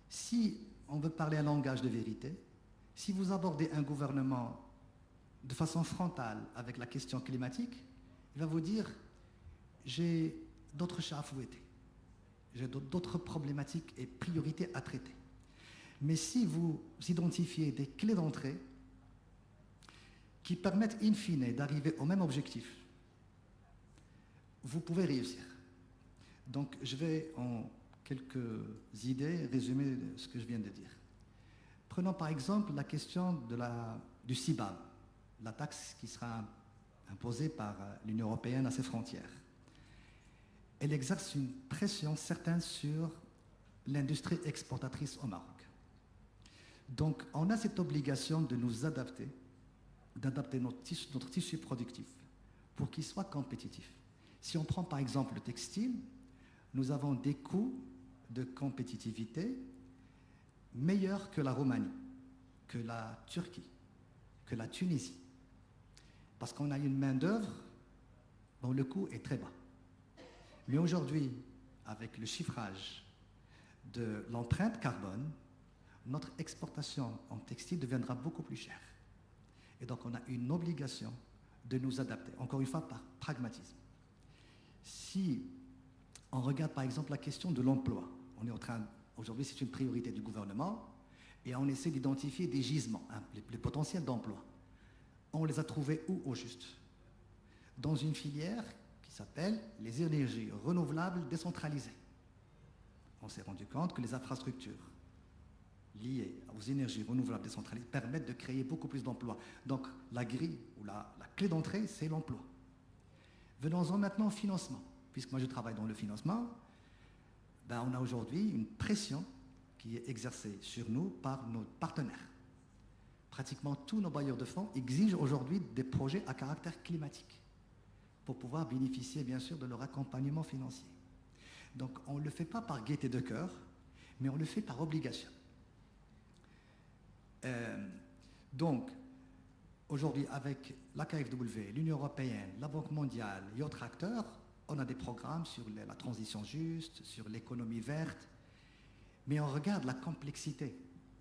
si on veut parler un langage de vérité, si vous abordez un gouvernement de façon frontale avec la question climatique, il va vous dire « j'ai d'autres chats à fouetter, j'ai d'autres problématiques et priorités à traiter ». Mais si vous identifiez des clés d'entrée qui permettent in fine d'arriver au même objectif, vous pouvez réussir. Donc je vais en quelques idées résumer ce que je viens de dire. Prenons par exemple la question du CBAM, la taxe qui sera imposée par l'Union européenne à ses frontières. Elle exerce une pression certaine sur l'industrie exportatrice au Maroc. Donc on a cette obligation de nous adapter, d'adapter notre tissu productif pour qu'il soit compétitif. Si on prend par exemple le textile, nous avons des coûts de compétitivité meilleurs que la Roumanie, que la Turquie, que la Tunisie. Parce qu'on a une main-d'œuvre dont le coût est très bas. Mais aujourd'hui, avec le chiffrage de l'empreinte carbone, notre exportation en textile deviendra beaucoup plus chère. Et donc on a une obligation de nous adapter, encore une fois par pragmatisme. Si on regarde par exemple la question de l'emploi, on est en train, aujourd'hui c'est une priorité du gouvernement, et on essaie d'identifier des gisements, les potentiels d'emploi. On les a trouvés où au juste? Dans une filière qui s'appelle les énergies renouvelables décentralisées. On s'est rendu compte que les infrastructures liées aux énergies renouvelables décentralisées permettent de créer beaucoup plus d'emplois. Donc la grille ou la clé d'entrée, c'est l'emploi. Venons-en maintenant au financement. Puisque moi je travaille dans le financement, ben, on a aujourd'hui une pression qui est exercée sur nous par nos partenaires. Pratiquement tous nos bailleurs de fonds exigent aujourd'hui des projets à caractère climatique pour pouvoir bénéficier, bien sûr, de leur accompagnement financier. Donc, on ne le fait pas par gaieté de cœur, mais on le fait par obligation. Donc, aujourd'hui, avec la KfW, l'Union européenne, la Banque mondiale et autres acteurs, on a des programmes sur la transition juste, sur l'économie verte, mais on regarde la complexité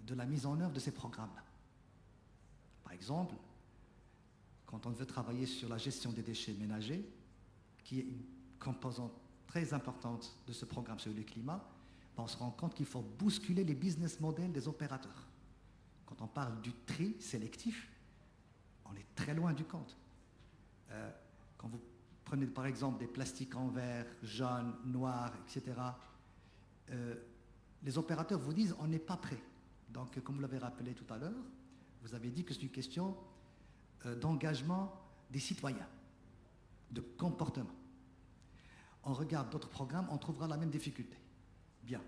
de la mise en œuvre de ces programmes-là. Par exemple, quand on veut travailler sur la gestion des déchets ménagers, qui est une composante très importante de ce programme sur le climat, on se rend compte qu'il faut bousculer les business models des opérateurs. Quand on parle du tri sélectif, on est très loin du compte. Quand vous prenez par exemple des plastiques en verre, jaunes, noirs, etc., les opérateurs vous disent on n'est pas prêt. Donc, comme vous l'avez rappelé tout à l'heure, vous avez dit que c'est une question d'engagement des citoyens, de comportement. On regarde d'autres programmes, on trouvera la même difficulté. Bien.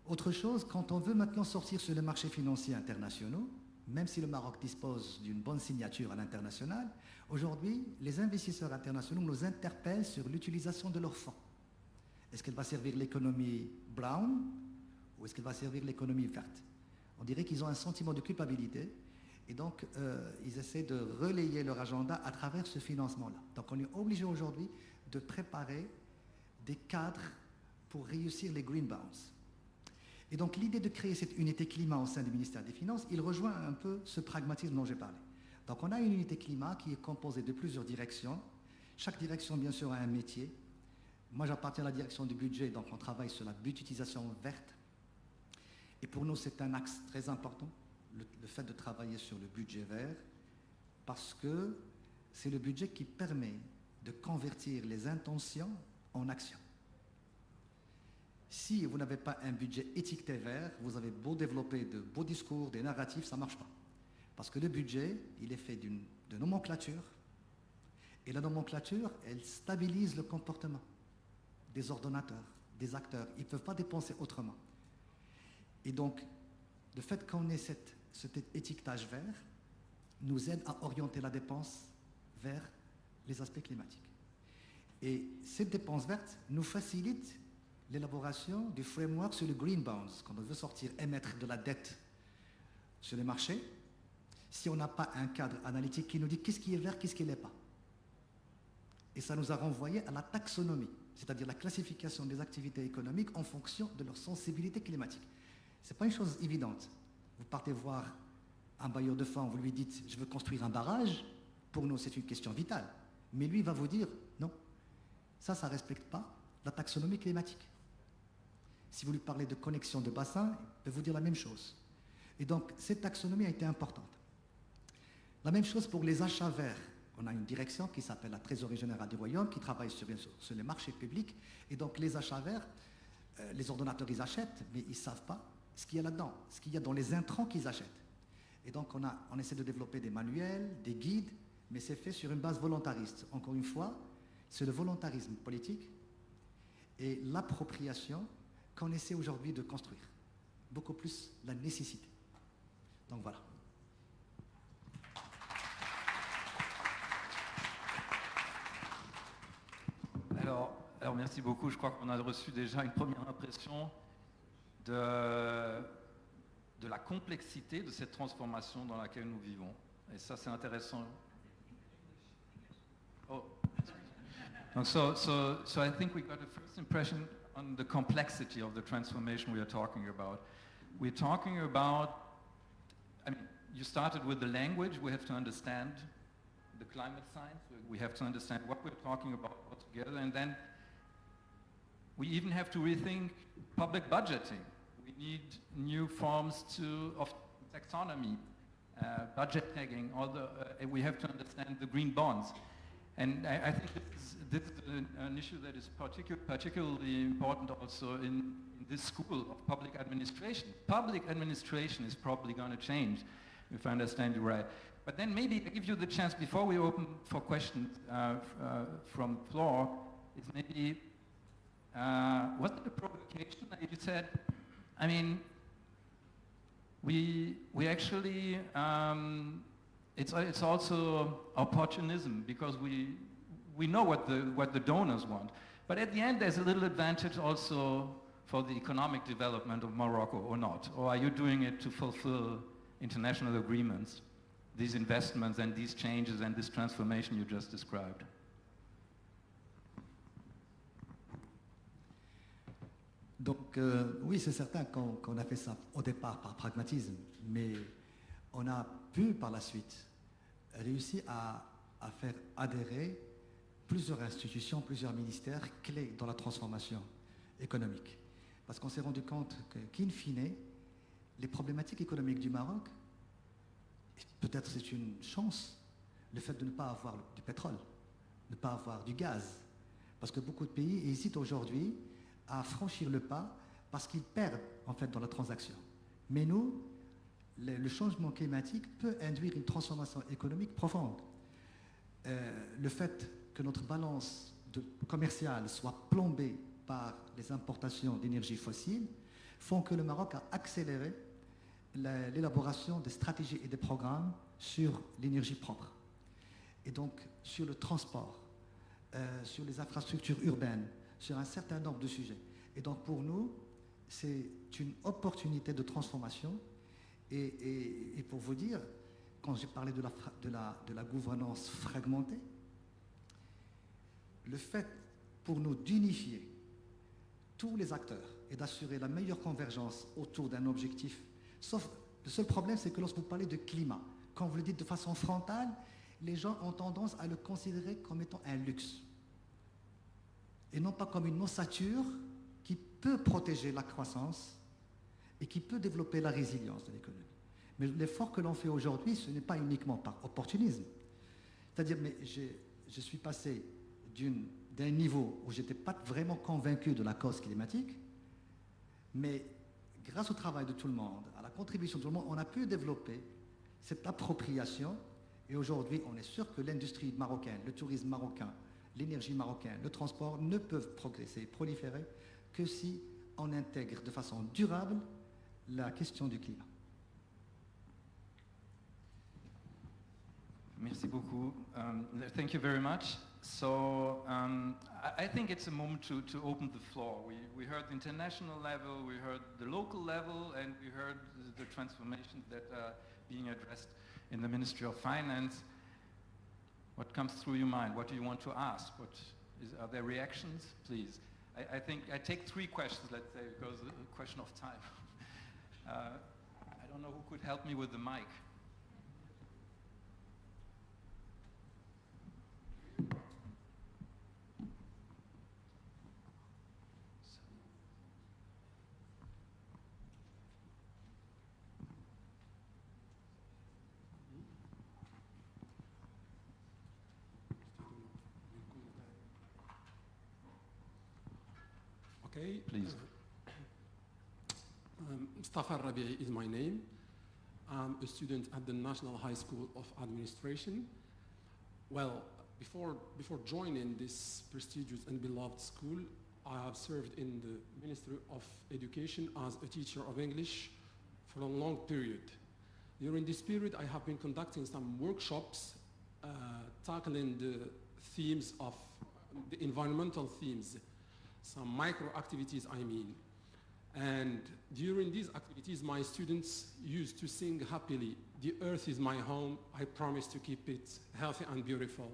Autre chose, quand on veut maintenant sortir sur les marchés financiers internationaux, même si le Maroc dispose d'une bonne signature à l'international, aujourd'hui, les investisseurs internationaux nous interpellent sur l'utilisation de leurs fonds. Est-ce qu'elle va servir l'économie brown ou est-ce qu'elle va servir l'économie verte? On dirait qu'ils ont un sentiment de culpabilité et donc ils essaient de relayer leur agenda à travers ce financement-là. Donc on est obligé aujourd'hui de préparer des cadres pour réussir les green bonds. Et donc l'idée de créer cette unité climat au sein du ministère des Finances, il rejoint un peu ce pragmatisme dont j'ai parlé. Donc on a une unité climat qui est composée de plusieurs directions. Chaque direction, bien sûr, a un métier. Moi, j'appartiens à la direction du budget, donc on travaille sur la budgétisation verte. Et pour nous, c'est un axe très important, le fait de travailler sur le budget vert, parce que c'est le budget qui permet de convertir les intentions en actions. Si vous n'avez pas un budget étiqueté vert, vous avez beau développer de beaux discours, des narratifs, ça ne marche pas. Parce que le budget, il est fait de nomenclature, et la nomenclature, elle stabilise le comportement des ordonnateurs, des acteurs. Ils ne peuvent pas dépenser autrement. Et donc, le fait qu'on ait cet étiquetage vert nous aide à orienter la dépense vers les aspects climatiques. Et cette dépense verte nous facilite l'élaboration du framework sur le green bonds. Quand on veut sortir, émettre de la dette sur les marchés, si on n'a pas un cadre analytique qui nous dit qu'est-ce qui est vert, qu'est-ce qui ne l'est pas. Et ça nous a renvoyé à la taxonomie, c'est-à-dire la classification des activités économiques en fonction de leur sensibilité climatique. Ce n'est pas une chose évidente. Vous partez voir un bailleur de fonds, vous lui dites « je veux construire un barrage », pour nous c'est une question vitale. Mais lui va vous dire « non, ça ne respecte pas la taxonomie climatique ». Si vous lui parlez de connexion de bassin, il peut vous dire la même chose. Et donc cette taxonomie a été importante. La même chose pour les achats verts. On a une direction qui s'appelle la Trésorerie générale du Royaume qui travaille bien sûr, sur les marchés publics. Et donc les achats verts, les ordonnateurs ils achètent, mais ils ne savent pas ce qu'il y a là-dedans, ce qu'il y a dans les intrants qu'ils achètent. Et donc on essaie de développer des manuels, des guides, mais c'est fait sur une base volontariste. Encore une fois, c'est le volontarisme politique et l'appropriation qu'on essaie aujourd'hui de construire. Beaucoup plus la nécessité. Donc voilà. Alors merci beaucoup. Je crois qu'on a reçu déjà une première impression de la complexité de cette transformation dans laquelle nous vivons. Et ça, c'est intéressant. Oh. So I think we got a first impression on the complexity of the transformation we are talking about. We're talking about, I mean, you started with the language. We have to understand the climate science. We have to understand what we're talking about altogether. And then we even have to rethink public budgeting. We need new forms of taxonomy, budget tagging, we have to understand the green bonds. And I think this is an issue that is particularly important also in this school of public administration. Public administration is probably going to change, if I understand you right. But then maybe I give you the chance, before we open for questions from floor, is maybe Was it a provocation? You said, I mean, we actually, it's also opportunism, because we know what the donors want. But at the end, there's a little advantage also for the economic development of Morocco, or not? Or are you doing it to fulfill international agreements, these investments and these changes and this transformation you just described? Donc oui, c'est certain qu'on a fait ça au départ par pragmatisme, mais on a pu par la suite réussir à faire adhérer plusieurs institutions, plusieurs ministères clés dans la transformation économique. Parce qu'on s'est rendu compte qu'in fine, les problématiques économiques du Maroc, peut-être c'est une chance, le fait de ne pas avoir du pétrole, de ne pas avoir du gaz, parce que beaucoup de pays hésitent aujourd'hui à franchir le pas parce qu'ils perdent en fait dans la transaction. Mais nous, le changement climatique peut induire une transformation économique profonde. Le fait que notre balance commerciale soit plombée par les importations d'énergie fossile font que le Maroc a accéléré l'élaboration des stratégies et des programmes sur l'énergie propre. Et donc sur le transport, sur les infrastructures urbaines, sur un certain nombre de sujets. Et donc pour nous, c'est une opportunité de transformation. Et pour vous dire, quand j'ai parlé de la gouvernance fragmentée, le fait pour nous d'unifier tous les acteurs et d'assurer la meilleure convergence autour d'un objectif, sauf le seul problème, c'est que lorsque vous parlez de climat, quand vous le dites de façon frontale, les gens ont tendance à le considérer comme étant un luxe et non pas comme une ossature qui peut protéger la croissance et qui peut développer la résilience de l'économie. Mais l'effort que l'on fait aujourd'hui, ce n'est pas uniquement par opportunisme. C'est-à-dire, mais je suis passé d'un niveau où je n'étais pas vraiment convaincu de la cause climatique, mais grâce au travail de tout le monde, à la contribution de tout le monde, on a pu développer cette appropriation. Et aujourd'hui, on est sûr que l'industrie marocaine, le tourisme marocain, l'énergie marocaine, le transport ne peuvent progresser et proliférer que si on intègre de façon durable la question du climat. Merci beaucoup. Thank you very much. So I think it's a moment to open the floor. We heard the international level, we heard the local level, and we heard the transformations that are being addressed in the Ministry of Finance. What comes through your mind? What do you want to ask? Are there reactions? Please. I think I take 3 questions, let's say, because a question of time. I don't know who could help me with the mic. Okay. Please. Mustafa Rabi'i is my name. I'm a student at the National High School of Administration. Well, before joining this prestigious and beloved school, I have served in the Ministry of Education as a teacher of English for a long period. During this period, I have been conducting some workshops tackling the themes of the environmental themes, some micro activities I mean. And during these activities, my students used to sing happily, "The earth is my home, I promise to keep it healthy and beautiful.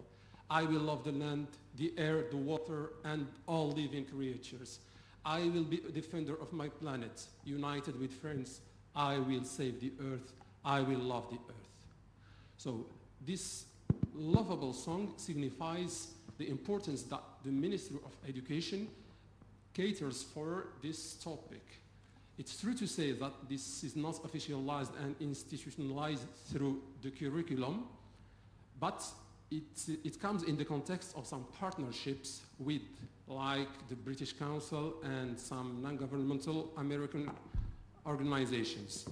I will love the land, the air, the water, and all living creatures. I will be a defender of my planet. United with friends, I will save the earth, I will love the earth." So this lovable song signifies the importance that the Ministry of Education caters for this topic. It's true to say that this is not officialized and institutionalized through the curriculum, but it comes in the context of some partnerships with, like the British Council and some non-governmental American organizations.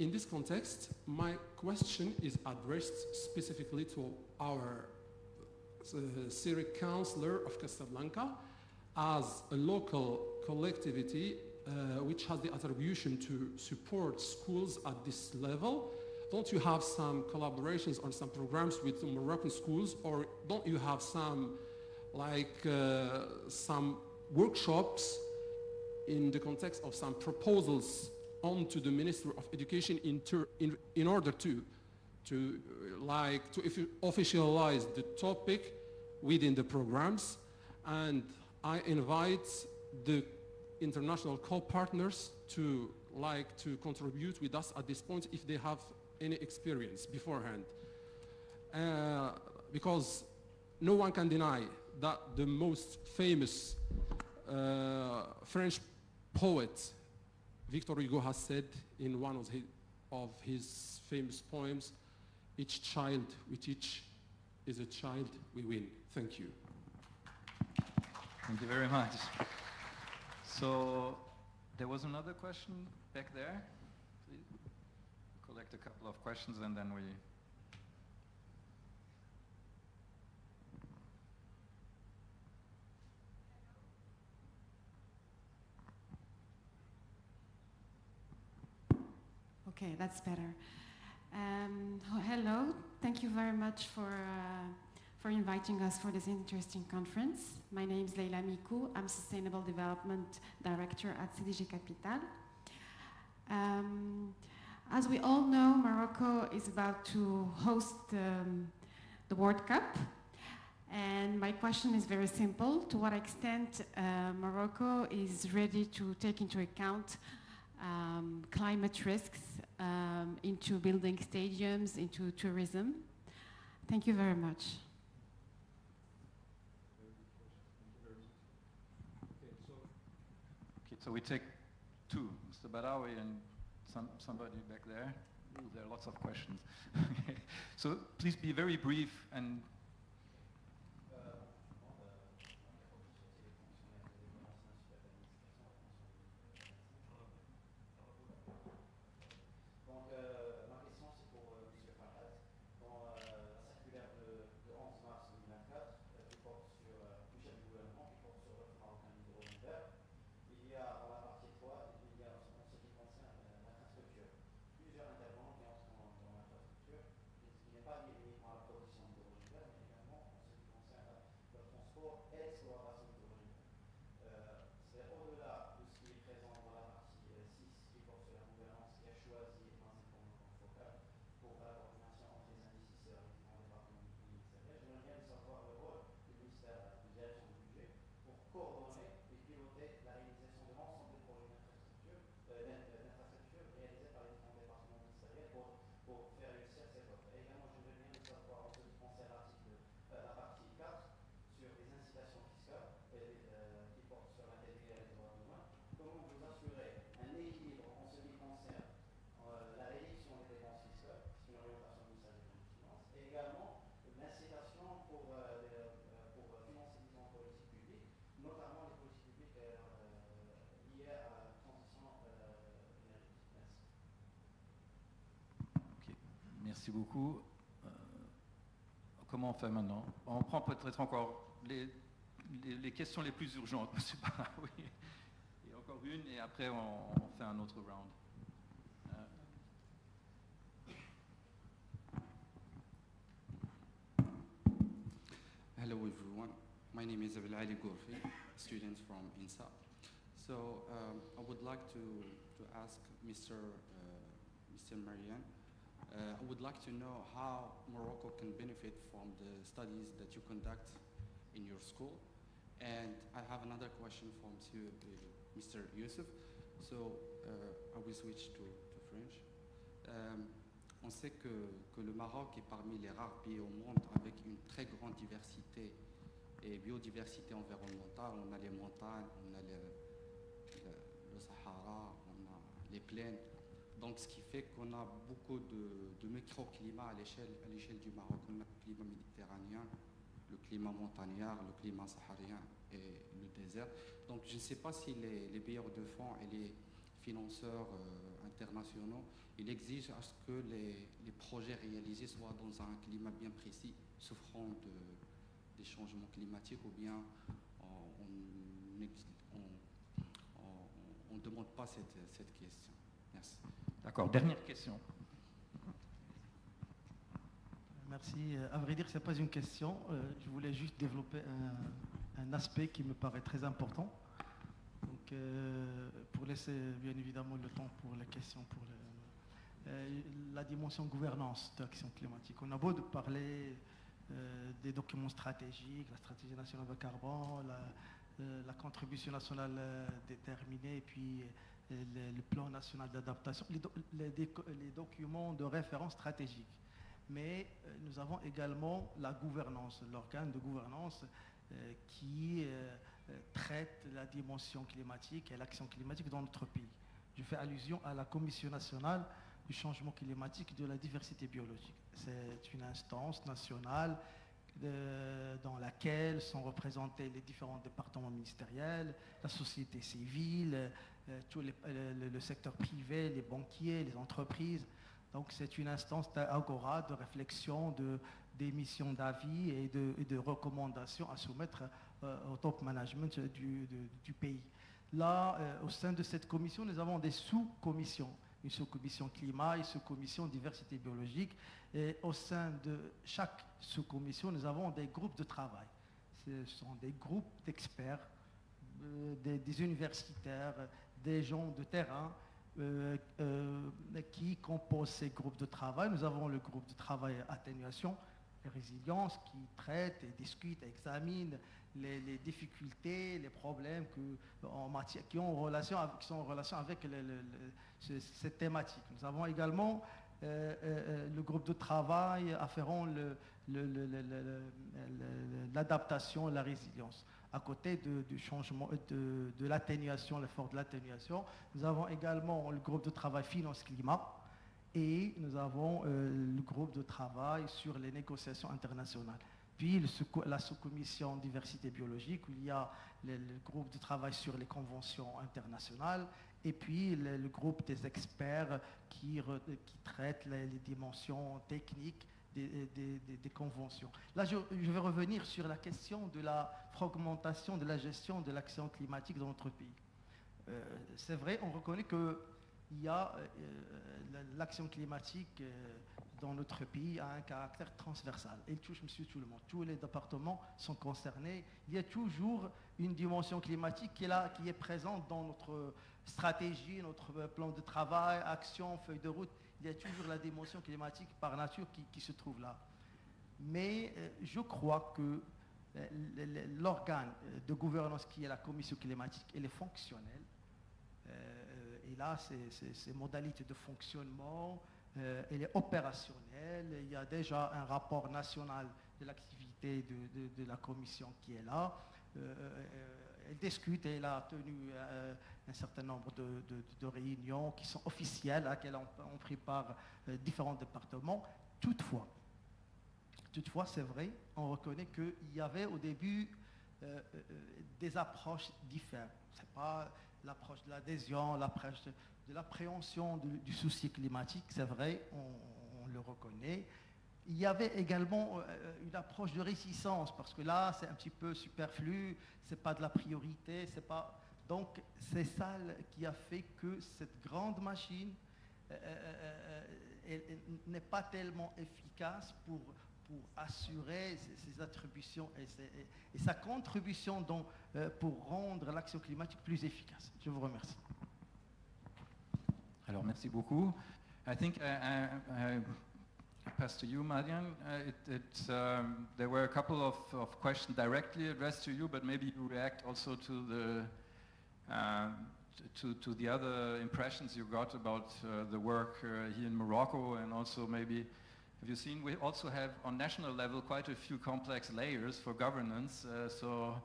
In this context, my question is addressed specifically to our Syriac Counselor of Casablanca, as a local collectivity which has the attribution to support schools at this level, don't you have some collaborations or some programs with the Moroccan schools, or don't you have some some workshops in the context of some proposals onto the Ministry of Education in order to officialize the topic within the programs? And I invite the international co-partners to contribute with us at this point if they have any experience beforehand. Because no one can deny that the most famous French poet, Victor Hugo, has said in one of his famous poems, "Each child we teach is a child we win." Thank you. Thank you very much. So there was another question back there. Please collect a couple of questions and then we... Okay, that's better. Hello, thank you very much for inviting us for this interesting conference. My name is Leila Mikou. I'm Sustainable Development Director at CDG Capital. As we all know, Morocco is about to host the World Cup. And my question is very simple. To what extent Morocco is ready to take into account climate risks into building stadiums, into tourism? Thank you very much. Okay, so we take two, Mr. Badawi and somebody back there. There are lots of questions. So please be very brief and merci beaucoup. Comment on fait maintenant? On prend peut-être encore les questions les plus urgentes, monsieur Badawi. Il y a encore une et après on fait un autre round. Hello everyone, my name is Abel Ali Gourfi, student from INSA. So I would like to ask Mr. Marian, I would like to know how Morocco can benefit from the studies that you conduct in your school. And I have another question from Mr. Youssef. So I will switch to French. On sait que le Maroc est parmi les rares pays au monde avec une très grande diversité et biodiversité environnementale. On a les montagnes, on a le Sahara, on a les plaines. Donc ce qui fait qu'on a beaucoup de microclimats à l'échelle du Maroc. On a le climat méditerranéen, le climat montagnard, le climat saharien et le désert. Donc je ne sais pas si les bailleurs de fonds et les financeurs internationaux, ils exigent à ce que les projets réalisés soient dans un climat bien précis, souffrant des changements climatiques, ou bien on on demande pas cette question. Merci. D'accord, dernière question. Merci. À vrai dire, ce n'est pas une question. Je voulais juste développer un aspect qui me paraît très important. Donc, pour laisser bien évidemment le temps pour les questions, pour la dimension gouvernance de l'action climatique. On a beau de parler des documents stratégiques, la stratégie nationale de carbone, la contribution nationale déterminée, et puis le plan national d'adaptation, les documents de référence stratégiques. Mais nous avons également la gouvernance, l'organe de gouvernance qui traite la dimension climatique et l'action climatique dans notre pays. Je fais allusion à la Commission nationale du changement climatique et de la diversité biologique. C'est une instance nationale dans laquelle sont représentés les différents départements ministériels, la société civile, le secteur privé, les banquiers, les entreprises. Donc c'est une instance d'agora, de réflexion, d'émission d'avis et de recommandations à soumettre au top management du pays. Là, au sein de cette commission, nous avons des sous-commissions. Une sous-commission climat, une sous-commission diversité biologique. Et au sein de chaque sous-commission, nous avons des groupes de travail. Ce sont des groupes d'experts, des universitaires, des gens de terrain qui composent ces groupes de travail. Nous avons le groupe de travail atténuation et résilience qui traite et discute, examine les difficultés, les problèmes qui sont en relation avec cette thématique. Nous avons également le groupe de travail afférent l'adaptation et la résilience. À côté du changement, de l'atténuation, l'effort de l'atténuation, nous avons également le groupe de travail finance-climat et nous avons le groupe de travail sur les négociations internationales. Puis la sous-commission diversité biologique où il y a le groupe de travail sur les conventions internationales et puis le groupe des experts qui traitent les dimensions techniques des conventions. Là, je vais revenir sur la question de la fragmentation de la gestion de l'action climatique dans notre pays. C'est vrai, on reconnaît qu'il y a l'action climatique dans notre pays a un caractère transversal. Il touche monsieur tout le monde. Tous les départements sont concernés. Il y a toujours une dimension climatique qui est présente dans notre stratégie, notre plan de travail, action, feuille de route. Il y a toujours la dimension climatique par nature qui se trouve là. Mais je crois que l'organe de gouvernance qui est la commission climatique, elle est fonctionnelle. Et là, ces modalités de fonctionnement, elle est opérationnelle. Il y a déjà un rapport national de l'activité de la commission qui est là. Elle discute et elle a tenu un certain nombre de réunions qui sont officielles, à laquelle on prépare différents départements. Toutefois, c'est vrai, on reconnaît qu'il y avait au début des approches différentes. Ce n'est pas l'approche de l'adhésion, l'approche de l'appréhension du souci climatique, c'est vrai, on le reconnaît. Il y avait également une approche de réticence, parce que là, c'est un petit peu superflu, ce n'est pas de la priorité, c'est pas... Donc, c'est ça qui a fait que cette grande machine n'est pas tellement efficace pour assurer ses attributions et sa contribution pour rendre l'action climatique plus efficace. Je vous remercie. Alors, merci beaucoup. I think I pass to you, Marian. There were a couple of questions directly addressed to you, but maybe you react also to the other impressions you got about the work here in Morocco, and also maybe, have you seen, we also have on national level quite a few complex layers for governance, so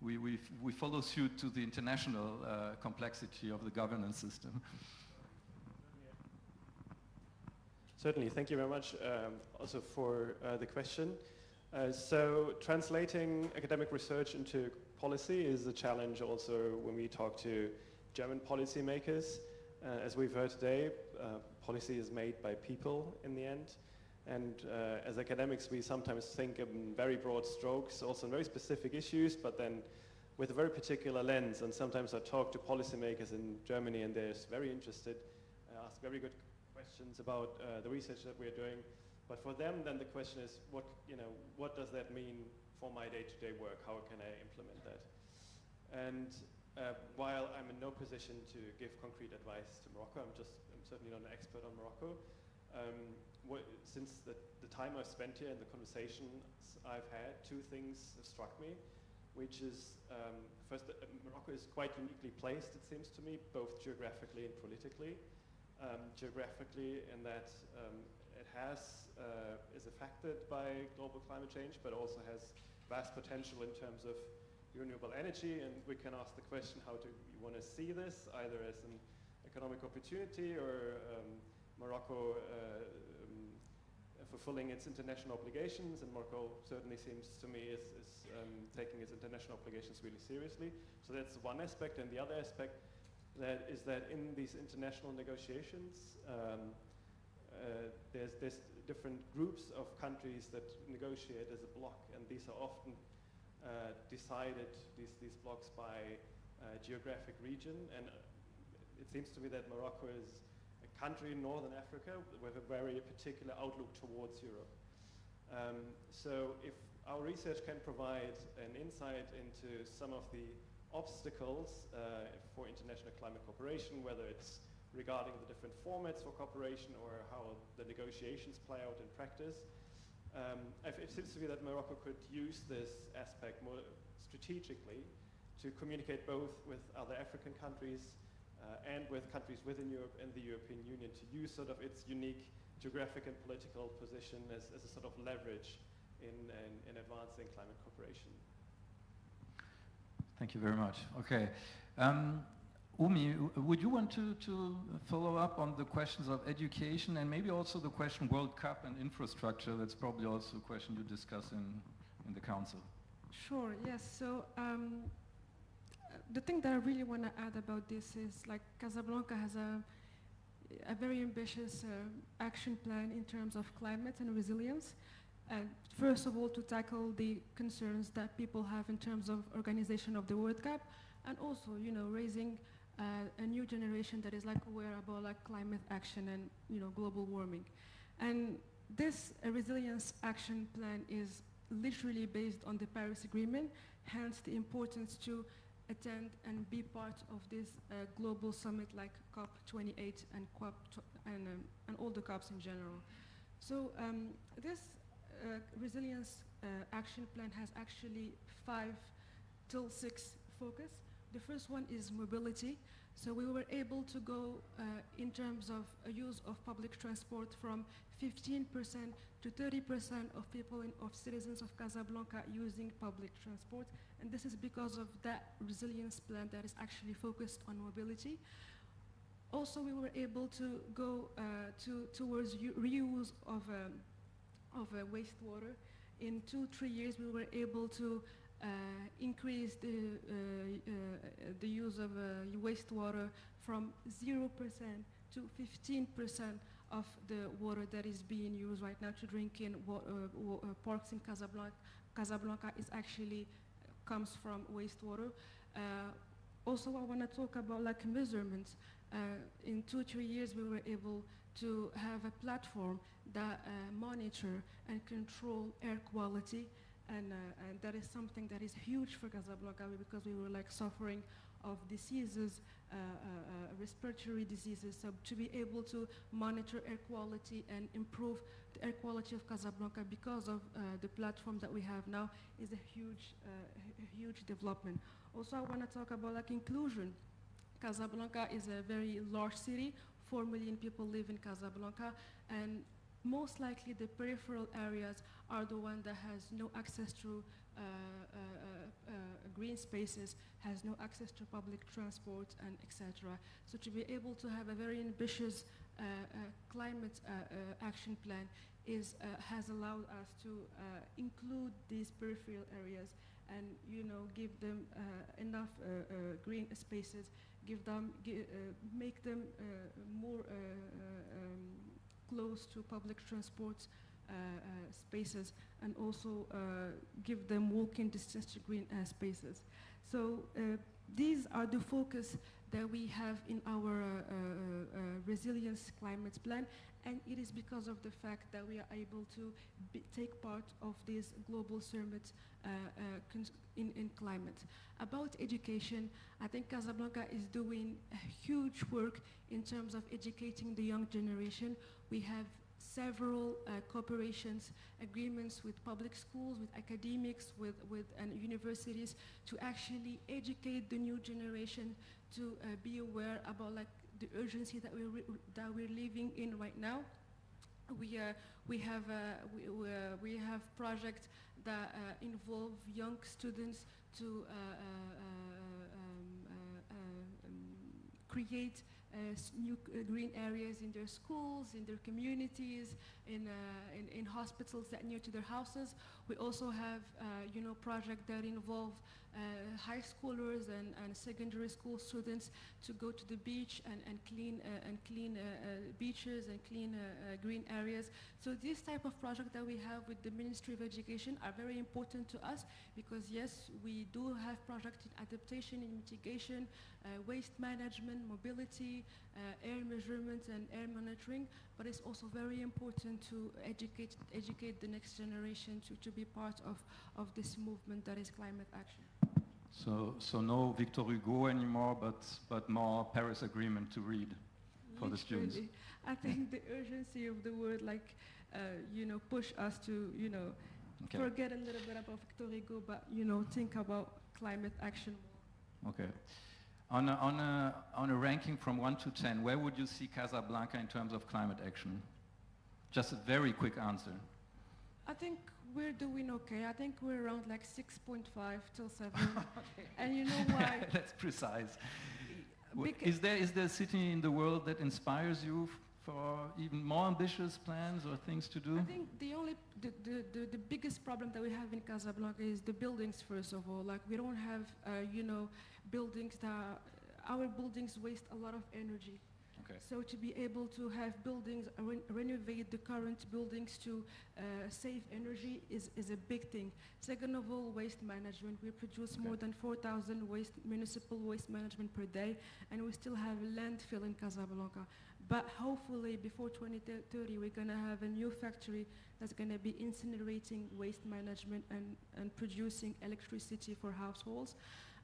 we follow suit to the international complexity of the governance system. Certainly, thank you very much also for the question. So translating academic research into policy is a challenge also when we talk to German policymakers. As we've heard today, policy is made by people in the end. And as academics, we sometimes think in very broad strokes, also in very specific issues, but then with a very particular lens. And sometimes I talk to policymakers in Germany and they're very interested, ask very good questions about the research that we're doing. But for them, then the question is, what does that mean for my day-to-day work? How can I implement that? And while I'm in no position to give concrete advice to Morocco, I'm certainly not an expert on Morocco. Since the time I've spent here and the conversations I've had, two things have struck me, which is, first, Morocco is quite uniquely placed, it seems to me, both geographically and politically. Geographically, in that it is affected by global climate change, but also has vast potential in terms of renewable energy. And we can ask the question, how do you want to see this, either as an economic opportunity or Morocco fulfilling its international obligations? And Morocco certainly seems to me is taking its international obligations really seriously. So that's one aspect. And the other aspect is that in these international negotiations, there's different groups of countries that negotiate as a bloc, and these are often decided, these blocks, by geographic region. And it seems to me that Morocco is a country in northern Africa with a very particular outlook towards Europe. So if our research can provide an insight into some of the obstacles for international climate cooperation, whether it's regarding the different formats for cooperation or how the negotiations play out in practice, it seems to me that Morocco could use this aspect more strategically to communicate both with other African countries and with countries within Europe and the European Union, to use sort of its unique geographic and political position as a sort of leverage in advancing climate cooperation. Thank you very much. Okay. Umi, would you want to follow up on the questions of education and maybe also the question World Cup and infrastructure? That's probably also a question to discuss in the council. Sure, yes. So the thing that I really want to add about this is, like, Casablanca has a very ambitious action plan in terms of climate and resilience. First of all, to tackle the concerns that people have in terms of organization of the World Cup, and also, raising a new generation that is aware about climate action and global warming. And this resilience action plan is literally based on the Paris Agreement, hence the importance to attend and be part of this global summit like COP28 and and all the COPs in general. So this resilience action plan has actually 5 till 6 focus. The first one is mobility. So we were able to go in terms of use of public transport from 15% to 30% of people of citizens of Casablanca using public transport. And this is because of that resilience plan that is actually focused on mobility. Also, we were able to go towards reuse of wastewater. In 2-3 years, we were able to increase the use of wastewater from 0% to 15% of the water that is being used right now to drink in parks in Casablanca. Casablanca is actually comes from wastewater. Also, I want to talk about measurements. In 2-3 years, we were able to have a platform that monitor and control air quality. And that is something that is huge for Casablanca, because we were suffering of diseases, respiratory diseases. So to be able to monitor air quality and improve the air quality of Casablanca because of the platform that we have now is a huge development. Also, I want to talk about inclusion. Casablanca is a very large city. 4 million people live in Casablanca, and most likely the peripheral areas are the one that has no access to green spaces, has no access to public transport, and etc. So to be able to have a very ambitious climate action plan has allowed us to include these peripheral areas and give them enough green spaces, make them more close to public transport spaces, and also give them walking distance to green spaces. So these are the focus that we have in our resilience climate plan, and it is because of the fact that we are able to take part of this global summit in climate. About education, I think Casablanca is doing a huge work in terms of educating the young generation. We have several cooperations, agreements with public schools, with academics, with universities to actually educate the new generation to be aware about like the urgency that we're living in right now. We have projects that involve young students to create new green areas in their schools, in their communities, in hospitals that near to their houses. We also have projects that involve high schoolers and secondary school students to go to the beach and clean beaches and clean green areas. So this type of project that we have with the Ministry of Education are very important to us because yes, we do have projects in adaptation and mitigation, waste management, mobility, air measurement and air monitoring, but it's also very important to educate the next generation to be part of this movement that is climate action. So no Victor Hugo anymore, but more Paris Agreement to read for the students. I think the urgency of the word, push us to, forget a little bit about Victor Hugo, but think about climate action more. Okay. On a ranking from 1 to 10, where would you see Casablanca in terms of climate action? Just a very quick answer. I think we're doing okay. I think we're around like 6.5 till 7. Okay. And you know why? That's precise. Is there a city in the world that inspires you for even more ambitious plans or things to do? I think the biggest problem that we have in Casablanca is the buildings, first of all. Like we don't have, buildings that, our buildings waste a lot of energy. Okay. So to be able to have buildings, renovate the current buildings to save energy is a big thing. Second of all, waste management. We produce more than 4,000 municipal waste management per day, and we still have a landfill in Casablanca. But hopefully before 2030, we're gonna have a new factory that's gonna be incinerating waste management and producing electricity for households.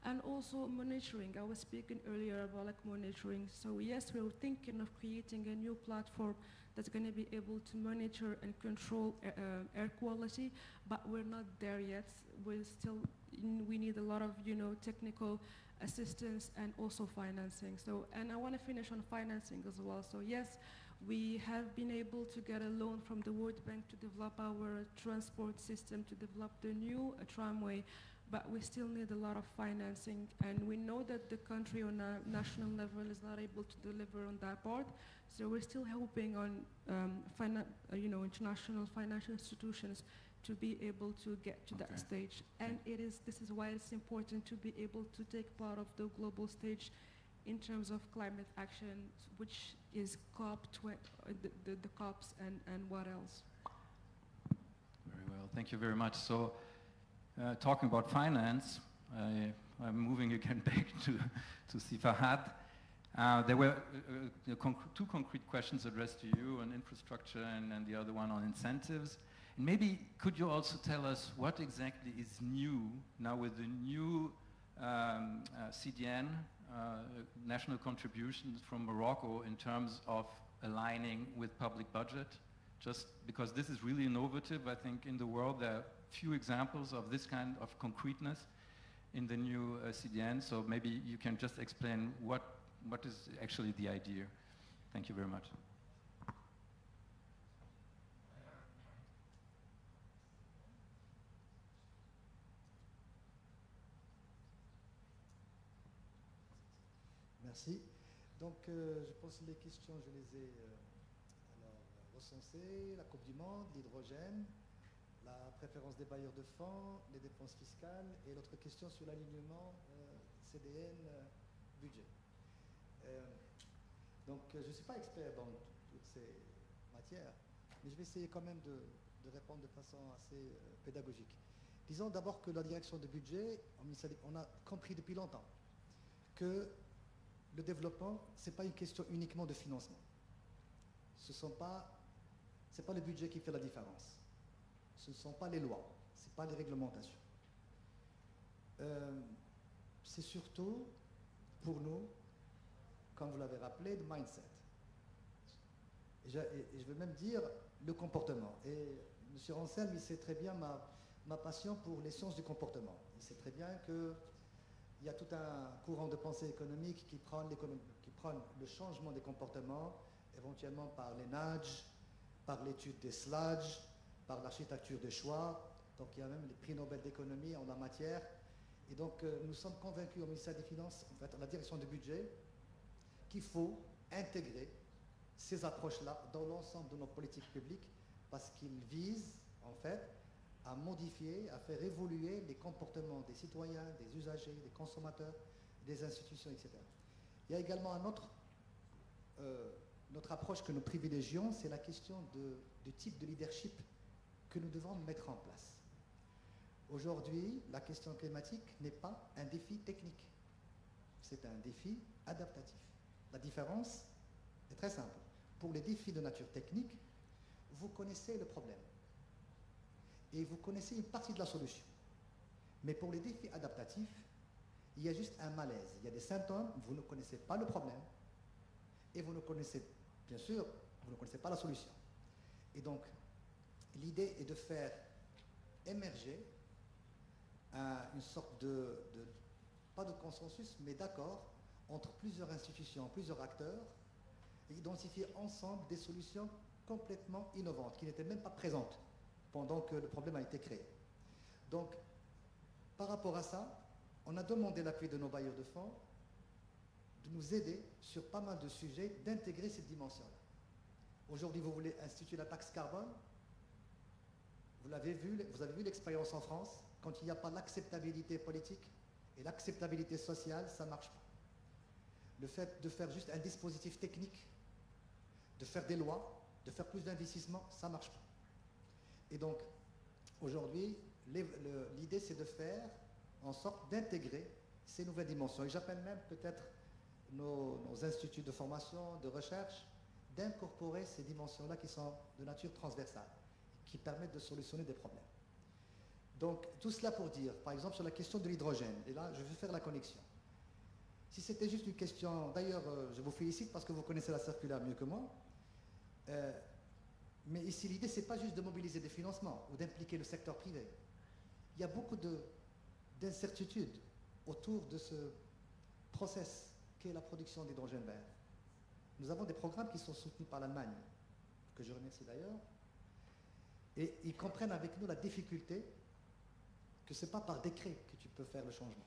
And also monitoring. I was speaking earlier about monitoring. So yes, we're thinking of creating a new platform that's going to be able to monitor and control air quality, but we're not there yet. We need a lot of technical assistance and also financing. So, and I want to finish on financing as well. So yes, we have been able to get a loan from the World Bank to develop our transport system, to develop the new tramway. But we still need a lot of financing, and we know that the country on a national level is not able to deliver on that part. So we're still hoping on international financial institutions to be able to get to that stage. And this is why it's important to be able to take part of the global stage in terms of climate action, which is the COPs and what else. Very well, thank you very much. So. Talking about finance, I'm moving again back to Fahad. There were two concrete questions addressed to you on infrastructure and the other one on incentives. And maybe could you also tell us what exactly is new now with the new CDN, national contributions from Morocco in terms of aligning with public budget? Just because this is really innovative, I think in the world there are few examples of this kind of concreteness in the new CDN, so maybe you can just explain what is actually the idea. Thank you very much. Merci. Donc, je pense que les questions, je les ai recensées. La Coupe du Monde, l'hydrogène, la préférence des bailleurs de fonds, les dépenses fiscales et l'autre question sur l'alignement CDN budget. Donc je ne suis pas expert dans toutes ces matières, mais je vais essayer quand même de répondre de façon assez pédagogique. Disons d'abord que la direction de budget, on a compris depuis longtemps que le développement, ce n'est pas une question uniquement de financement. Ce n'est pas le budget qui fait la différence. Ce ne sont pas les lois, ce n'est pas les réglementations. C'est surtout, pour nous, comme vous l'avez rappelé, le mindset. Et je veux même dire le comportement. Et M. Rancel, il sait très bien ma passion pour les sciences du comportement. Il sait très bien qu'il y a tout un courant de pensée économique qui prend le changement des comportements, éventuellement par les nudges, par l'étude des sludges, par l'architecture des choix. Donc il y a même les prix Nobel d'économie en la matière. Et donc nous sommes convaincus au ministère des Finances, en fait, à la direction du budget, qu'il faut intégrer ces approches-là dans l'ensemble de nos politiques publiques parce qu'ils visent, en fait, à modifier, à faire évoluer les comportements des citoyens, des usagers, des consommateurs, des institutions, etc. Il y a également notre approche que nous privilégions, c'est la question du type de leadership que nous devons mettre en place. Aujourd'hui, la question climatique n'est pas un défi technique, c'est un défi adaptatif. La différence est très simple. Pour les défis de nature technique, vous connaissez le problème et vous connaissez une partie de la solution. Mais pour les défis adaptatifs, il y a juste un malaise. Il y a des symptômes, vous ne connaissez pas le problème et vous ne connaissez, bien sûr, vous ne connaissez pas la solution. Et donc, l'idée est de faire émerger une sorte pas de consensus, mais d'accord entre plusieurs institutions, plusieurs acteurs, et identifier ensemble des solutions complètement innovantes, qui n'étaient même pas présentes pendant que le problème a été créé. Donc, par rapport à ça, on a demandé l'appui de nos bailleurs de fonds de nous aider sur pas mal de sujets, d'intégrer cette dimension-là. Aujourd'hui, vous voulez instituer la taxe carbone. Vous avez vu l'expérience en France. Quand il n'y a pas l'acceptabilité politique et l'acceptabilité sociale, ça ne marche pas. Le fait de faire juste un dispositif technique, de faire des lois, de faire plus d'investissements, ça ne marche pas. Et donc, aujourd'hui, l'idée, c'est de faire en sorte d'intégrer ces nouvelles dimensions. Et j'appelle même peut-être nos instituts de formation, de recherche, d'incorporer ces dimensions-là qui sont de nature transversale, qui permettent de solutionner des problèmes. Donc, tout cela pour dire, par exemple, sur la question de l'hydrogène, et là, je vais faire la connexion. Si c'était juste une question, d'ailleurs, je vous félicite parce que vous connaissez la circulaire mieux que moi, mais ici, l'idée, ce n'est pas juste de mobiliser des financements ou d'impliquer le secteur privé. Il y a beaucoup d'incertitudes autour de ce process qu'est la production d'hydrogène vert. Nous avons des programmes qui sont soutenus par l'Allemagne, que je remercie d'ailleurs, et ils comprennent avec nous la difficulté que ce n'est pas par décret que tu peux faire le changement.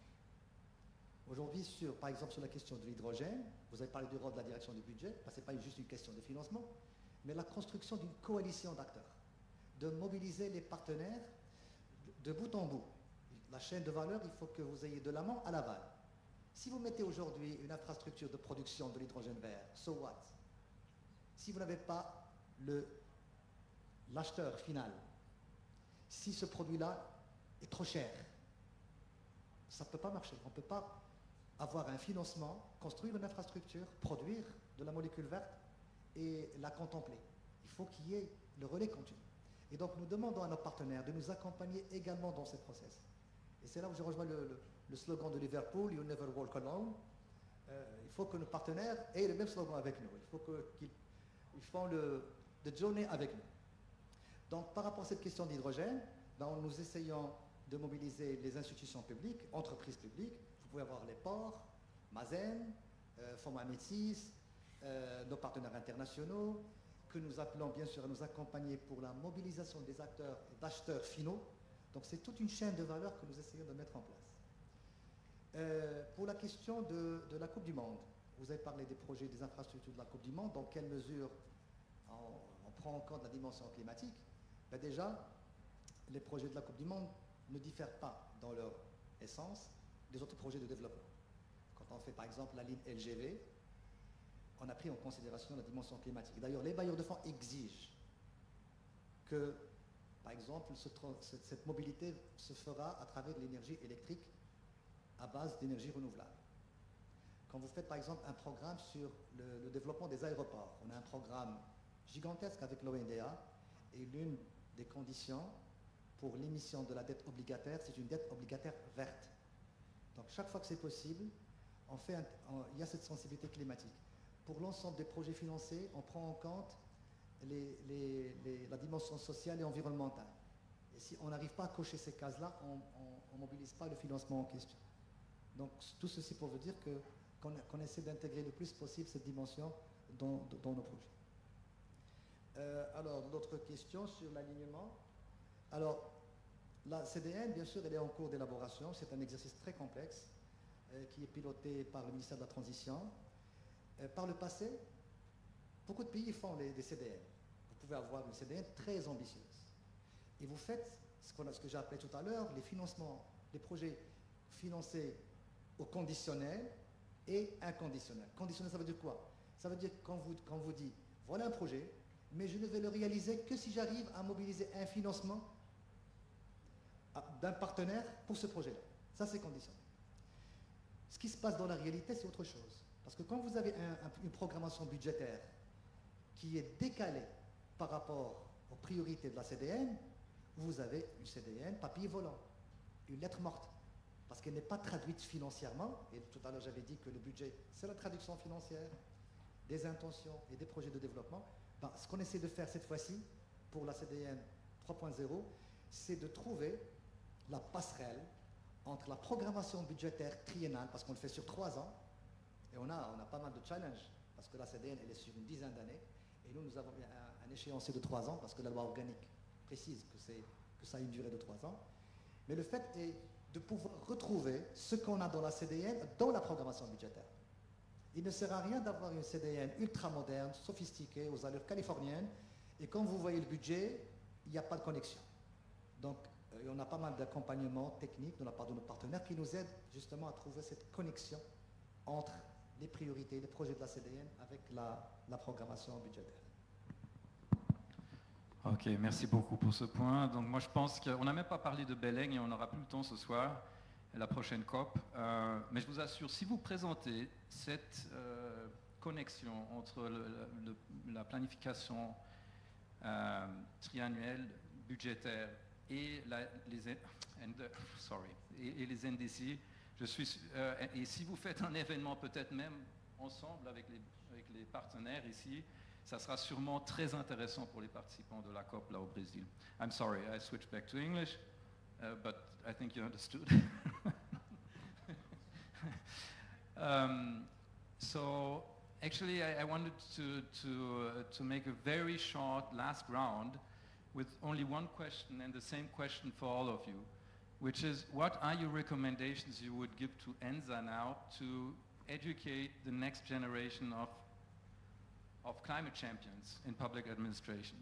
Aujourd'hui, par exemple, sur la question de l'hydrogène, vous avez parlé du rôle de la direction du budget, ce n'est pas juste une question de financement, mais la construction d'une coalition d'acteurs, de mobiliser les partenaires de bout en bout. La chaîne de valeur, il faut que vous ayez de l'amont à l'aval. Si vous mettez aujourd'hui une infrastructure de production de l'hydrogène vert, so what? Si vous n'avez pas l'acheteur final, si ce produit-là est trop cher, ça ne peut pas marcher. On ne peut pas avoir un financement, construire une infrastructure, produire de la molécule verte et la contempler. Il faut qu'il y ait le relais continu. Et donc nous demandons à nos partenaires de nous accompagner également dans ce process. Et c'est là où je rejoins le slogan de Liverpool, You never walk alone. Il faut que nos partenaires aient le même slogan avec nous. Il faut qu'ils font the journey avec nous. Donc par rapport à cette question d'hydrogène, nous essayons de mobiliser les institutions publiques, entreprises publiques. Vous pouvez avoir les ports, Mazen, Fonds Métis, nos partenaires internationaux, que nous appelons bien sûr à nous accompagner pour la mobilisation des acteurs et d'acheteurs finaux. Donc c'est toute une chaîne de valeur que nous essayons de mettre en place. Pour la question de la Coupe du Monde, vous avez parlé des projets, des infrastructures de la Coupe du Monde, dans quelle mesure on prend en compte la dimension climatique? Déjà, les projets de la Coupe du Monde ne diffèrent pas dans leur essence des autres projets de développement. Quand on fait par exemple la ligne LGV, on a pris en considération la dimension climatique. D'ailleurs, les bailleurs de fonds exigent que Par exemple, cette mobilité se fera à travers l'énergie électrique à base d'énergie renouvelable. Quand vous faites par exemple un programme sur le développement des aéroports, on a un programme gigantesque avec l'ONDA et l'une des conditions pour l'émission de la dette obligataire, c'est une dette obligataire verte. Donc chaque fois que c'est possible, il y a cette sensibilité climatique. Pour l'ensemble des projets financés, on prend en compte la dimension sociale et environnementale. Et si on n'arrive pas à cocher ces cases-là, on ne mobilise pas le financement en question. Donc tout ceci pour vous dire qu'on essaie d'intégrer le plus possible cette dimension dans nos projets. Alors, d'autres questions sur l'alignement. Alors, la CDN, bien sûr, elle est en cours d'élaboration. C'est un exercice très complexe qui est piloté par le ministère de la Transition. Par le passé, beaucoup de pays font des CDN. Vous pouvez avoir une CDN très ambitieuse. Et vous faites ce que j'ai appelé tout à l'heure, les projets financés au conditionnel et inconditionnel. Conditionnel, ça veut dire quoi? Ça veut dire qu'on vous dit, voilà un projet, mais je ne vais le réaliser que si j'arrive à mobiliser un financement d'un partenaire pour ce projet-là. Ça, c'est conditionnel. Ce qui se passe dans la réalité, c'est autre chose. Parce que quand vous avez une programmation budgétaire qui est décalée par rapport aux priorités de la CDN, vous avez une CDN papier volant, une lettre morte. Parce qu'elle n'est pas traduite financièrement, et tout à l'heure j'avais dit que le budget, c'est la traduction financière des intentions et des projets de développement. Ce qu'on essaie de faire cette fois-ci, pour la CDN 3.0, c'est de trouver la passerelle entre la programmation budgétaire triennale, parce qu'on le fait sur 3 ans, et on a pas mal de challenges, parce que la CDN, elle est sur une dizaine d'années, et nous avons un échéancier de 3 ans, parce que la loi organique précise que ça a une durée de 3 ans. Mais le fait est de pouvoir retrouver ce qu'on a dans la CDN dans la programmation budgétaire. Il ne sert à rien d'avoir une CDN ultra moderne, sophistiquée, aux allures californiennes, et quand vous voyez le budget, il n'y a pas de connexion. Donc, on a pas mal d'accompagnement technique de la part de nos partenaires qui nous aident justement à trouver cette connexion entre les priorités, les projets de la CDN avec la programmation budgétaire. Ok, merci beaucoup pour ce point. Donc moi je pense qu'on n'a même pas parlé de Belém et on n'aura plus le temps ce soir, la prochaine COP. Mais je vous assure, si vous présentez cette connexion entre la planification triannuelle budgétaire et les NDC, et si vous faites un événement peut-être même ensemble avec les partenaires ici, ça sera sûrement très intéressant pour les participants de la COP là au Brésil. I'm sorry, I switched back to English, but I think you understood. So actually I wanted to make a very short last round with only one question and the same question for all of you, which is what are your recommendations you would give to ENSA now to educate the next generation of climate champions in public administration?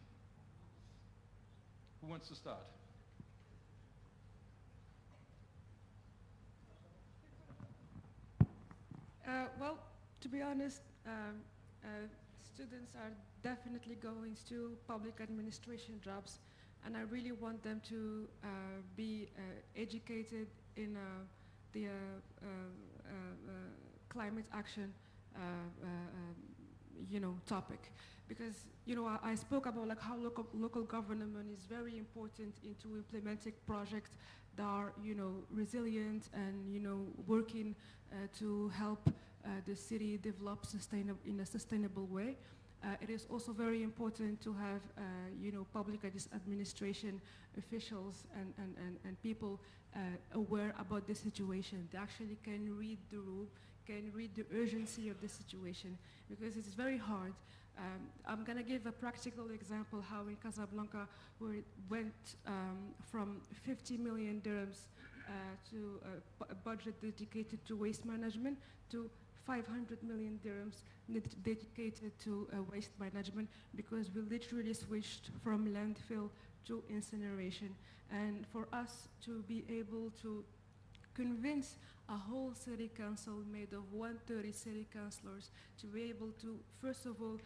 Who wants to start? Well, to be honest, students are definitely going to public administration jobs, and I really want them to be educated in the climate action topic, because I spoke about like how local government is very important into implementing projects that are resilient and working to help the city develop in a sustainable way. It is also very important to have public administration officials and people aware about the situation. They actually can read the rule, can read the urgency of the situation, because it's very hard. I'm going to give a practical example how in Casablanca where it went from 50 million dirhams to a budget dedicated to waste management to 500 million dirhams dedicated to waste management, because we literally switched from landfill to incineration. And for us to be able to convince a whole city council made of 130 city councillors to be able to, first of all,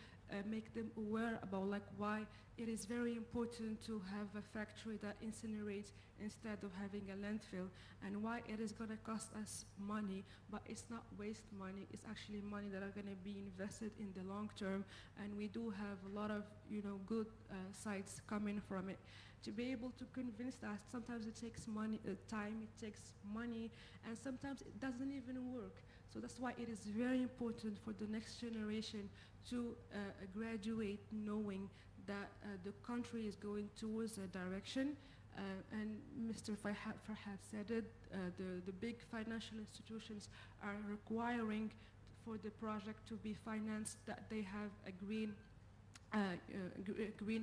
make them aware about like why it is very important to have a factory that incinerates instead of having a landfill, and why it is going to cost us money, but it's not waste money, it's actually money that are going to be invested in the long term, and we do have a lot of, you know, good sides coming from it. To be able to convince that sometimes it takes money, time, it takes money, and sometimes it doesn't even work. So that's why it is very important for the next generation to graduate knowing that the country is going towards a direction. And Mr. Farhad said it, the big financial institutions are requiring for the project to be financed that they have a green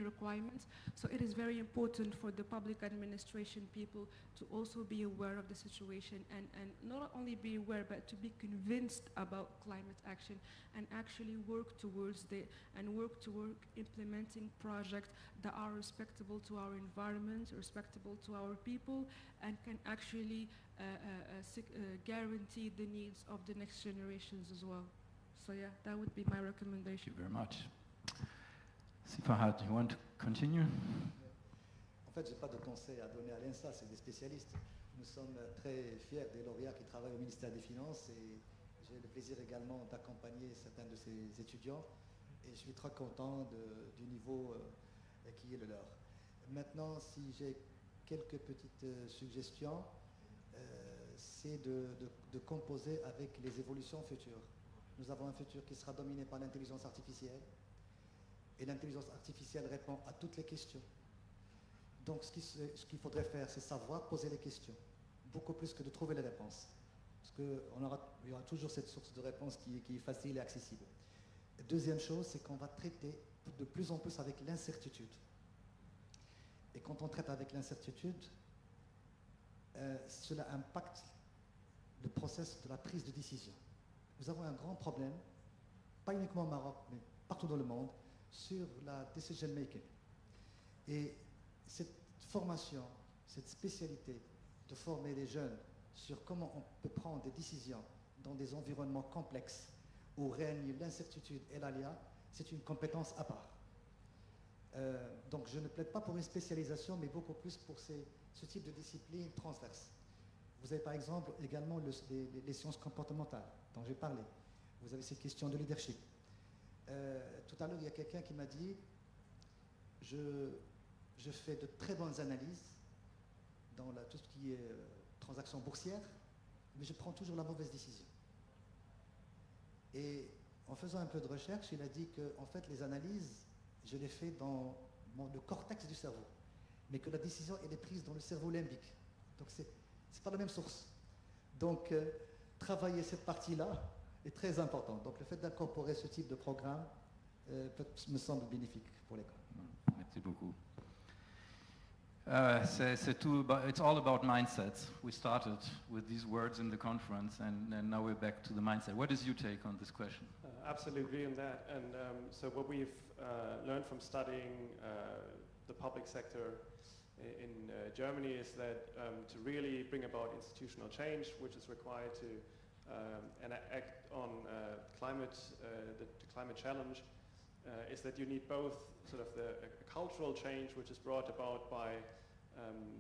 requirements. So it is very important for the public administration people to also be aware of the situation, and not only be aware but to be convinced about climate action and actually work towards it and work toward implementing projects that are respectable to our environment, respectable to our people, and can actually guarantee the needs of the next generations as well. So yeah, that would be my recommendation. Thank you very much. Farhad, you want to continue? En fait, je n'ai pas de conseils à donner à l'INSA, c'est des spécialistes. Nous sommes très fiers des lauréats qui travaillent au ministère des Finances, et j'ai le plaisir également d'accompagner certains de ces étudiants, et je suis très content du niveau qui est le leur. Maintenant, si j'ai quelques petites suggestions, c'est de composer avec les évolutions futures. Nous avons un futur qui sera dominé par l'intelligence artificielle, et l'intelligence artificielle répond à toutes les questions. Donc ce qu'il faudrait faire, c'est savoir poser les questions, beaucoup plus que de trouver les réponses. Parce qu'il y aura toujours cette source de réponse qui est facile et accessible. Et deuxième chose, c'est qu'on va traiter de plus en plus avec l'incertitude. Et quand on traite avec l'incertitude, cela impacte le processus de la prise de décision. Nous avons un grand problème, pas uniquement au Maroc, mais partout dans le monde, sur la decision making. Et cette formation, cette spécialité de former les jeunes sur comment on peut prendre des décisions dans des environnements complexes où règne l'incertitude et l'aléa, c'est une compétence à part. Donc je ne plaide pas pour une spécialisation, mais beaucoup plus pour ce type de discipline transverse. Vous avez par exemple également les sciences comportementales dont j'ai parlé. Vous avez ces questions de leadership. Tout à l'heure, il y a quelqu'un qui m'a dit je fais de très bonnes analyses dans tout ce qui est transactions boursières, mais je prends toujours la mauvaise décision. Et en faisant un peu de recherche, il a dit que en fait, les analyses, je les fais dans le cortex du cerveau, mais que la décision, elle est prise dans le cerveau limbique. Donc, c'est pas la même source. Donc, travailler cette partie-là est très important. Donc, le fait d'incorporer ce type de programme me semble bénéfique pour l'école. Merci beaucoup. It's all about mindsets. We started with these words in the conference, and now we're back to the mindset. What is your take on this question? Absolutely in that. And so what we've learned from studying the public sector in Germany is that to really bring about institutional change, which is required to act on the climate challenge, is that you need both sort of the cultural change, which is brought about by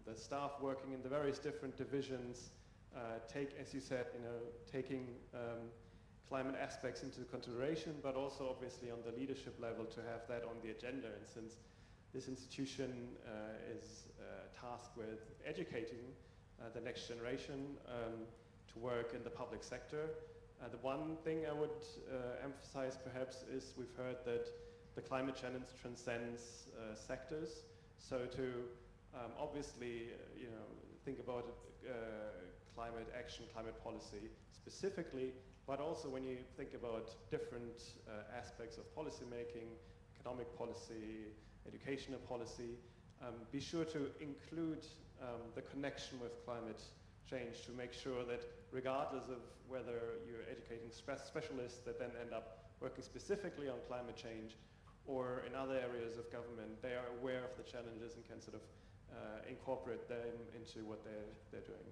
the staff working in the various different divisions, as you said, taking climate aspects into consideration, but also obviously on the leadership level to have that on the agenda. And since this institution is tasked with educating the next generation to work in the public sector, the one thing I would emphasize perhaps is we've heard that the climate challenge transcends sectors. So to obviously think about climate action, climate policy specifically, but also when you think about different aspects of policy making, economic policy, educational policy, be sure to include the connection with climate change to make sure that regardless of whether you're educating specialists that then end up working specifically on climate change or in other areas of government, they are aware of the challenges and can sort of incorporate them into what they're doing.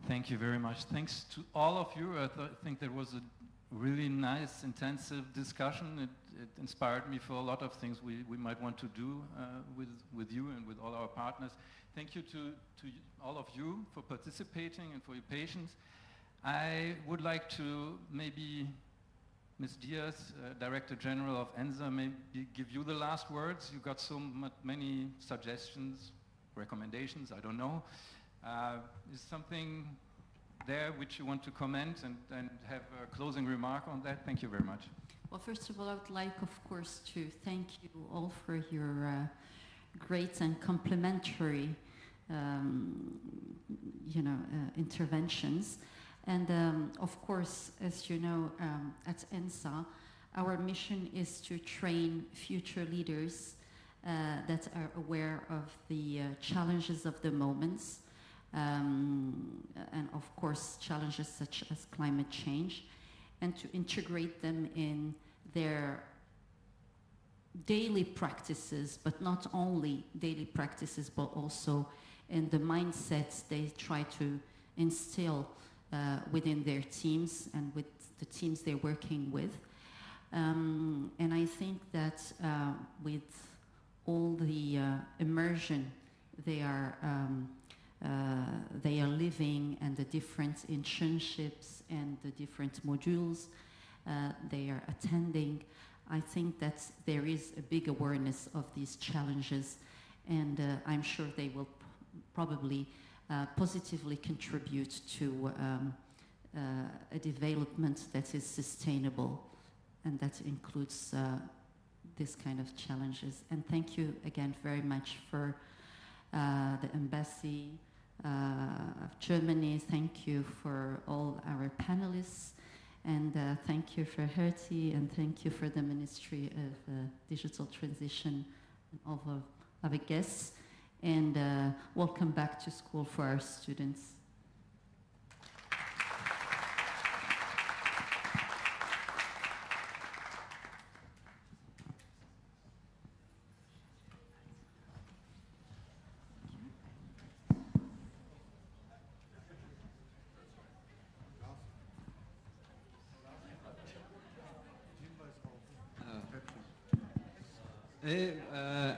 Thank you very much. Thanks to all of you. I think there was a really nice, intensive discussion. It inspired me for a lot of things we might want to do with you and with all our partners. Thank you to all of you for participating and for your patience. I would like to maybe, Ms. Diaz, Director General of ENSA, maybe give you the last words. You got so many suggestions, recommendations, I don't know. Is something there which you want to comment and have a closing remark on that? Thank you very much. Well, first of all, I would like, of course, to thank you all for your great and complimentary, interventions. And of course, as you know, at ENSA, our mission is to train future leaders that are aware of the challenges of the moments, and of course, challenges such as climate change, and to integrate them in their daily practices, but not only daily practices, but also in the mindsets they try to instill within their teams and with the teams they're working with. And I think that with all the immersion they are living, and the different internships and the different modules they are attending, I think that there is a big awareness of these challenges, and I'm sure they will probably positively contribute to a development that is sustainable and that includes this kind of challenges. And thank you again very much for the Embassy of Germany. Thank you for all our panelists, and thank you for Hertie, and thank you for the Ministry of Digital Transition and all of our guests. And welcome back to school for our students.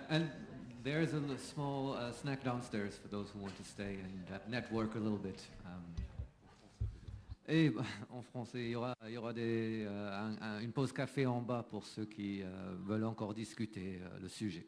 And there's a small snack downstairs for those who want to stay and network a little bit. Et en français, il y aura une pause café en bas pour ceux qui veulent encore discuter le sujet.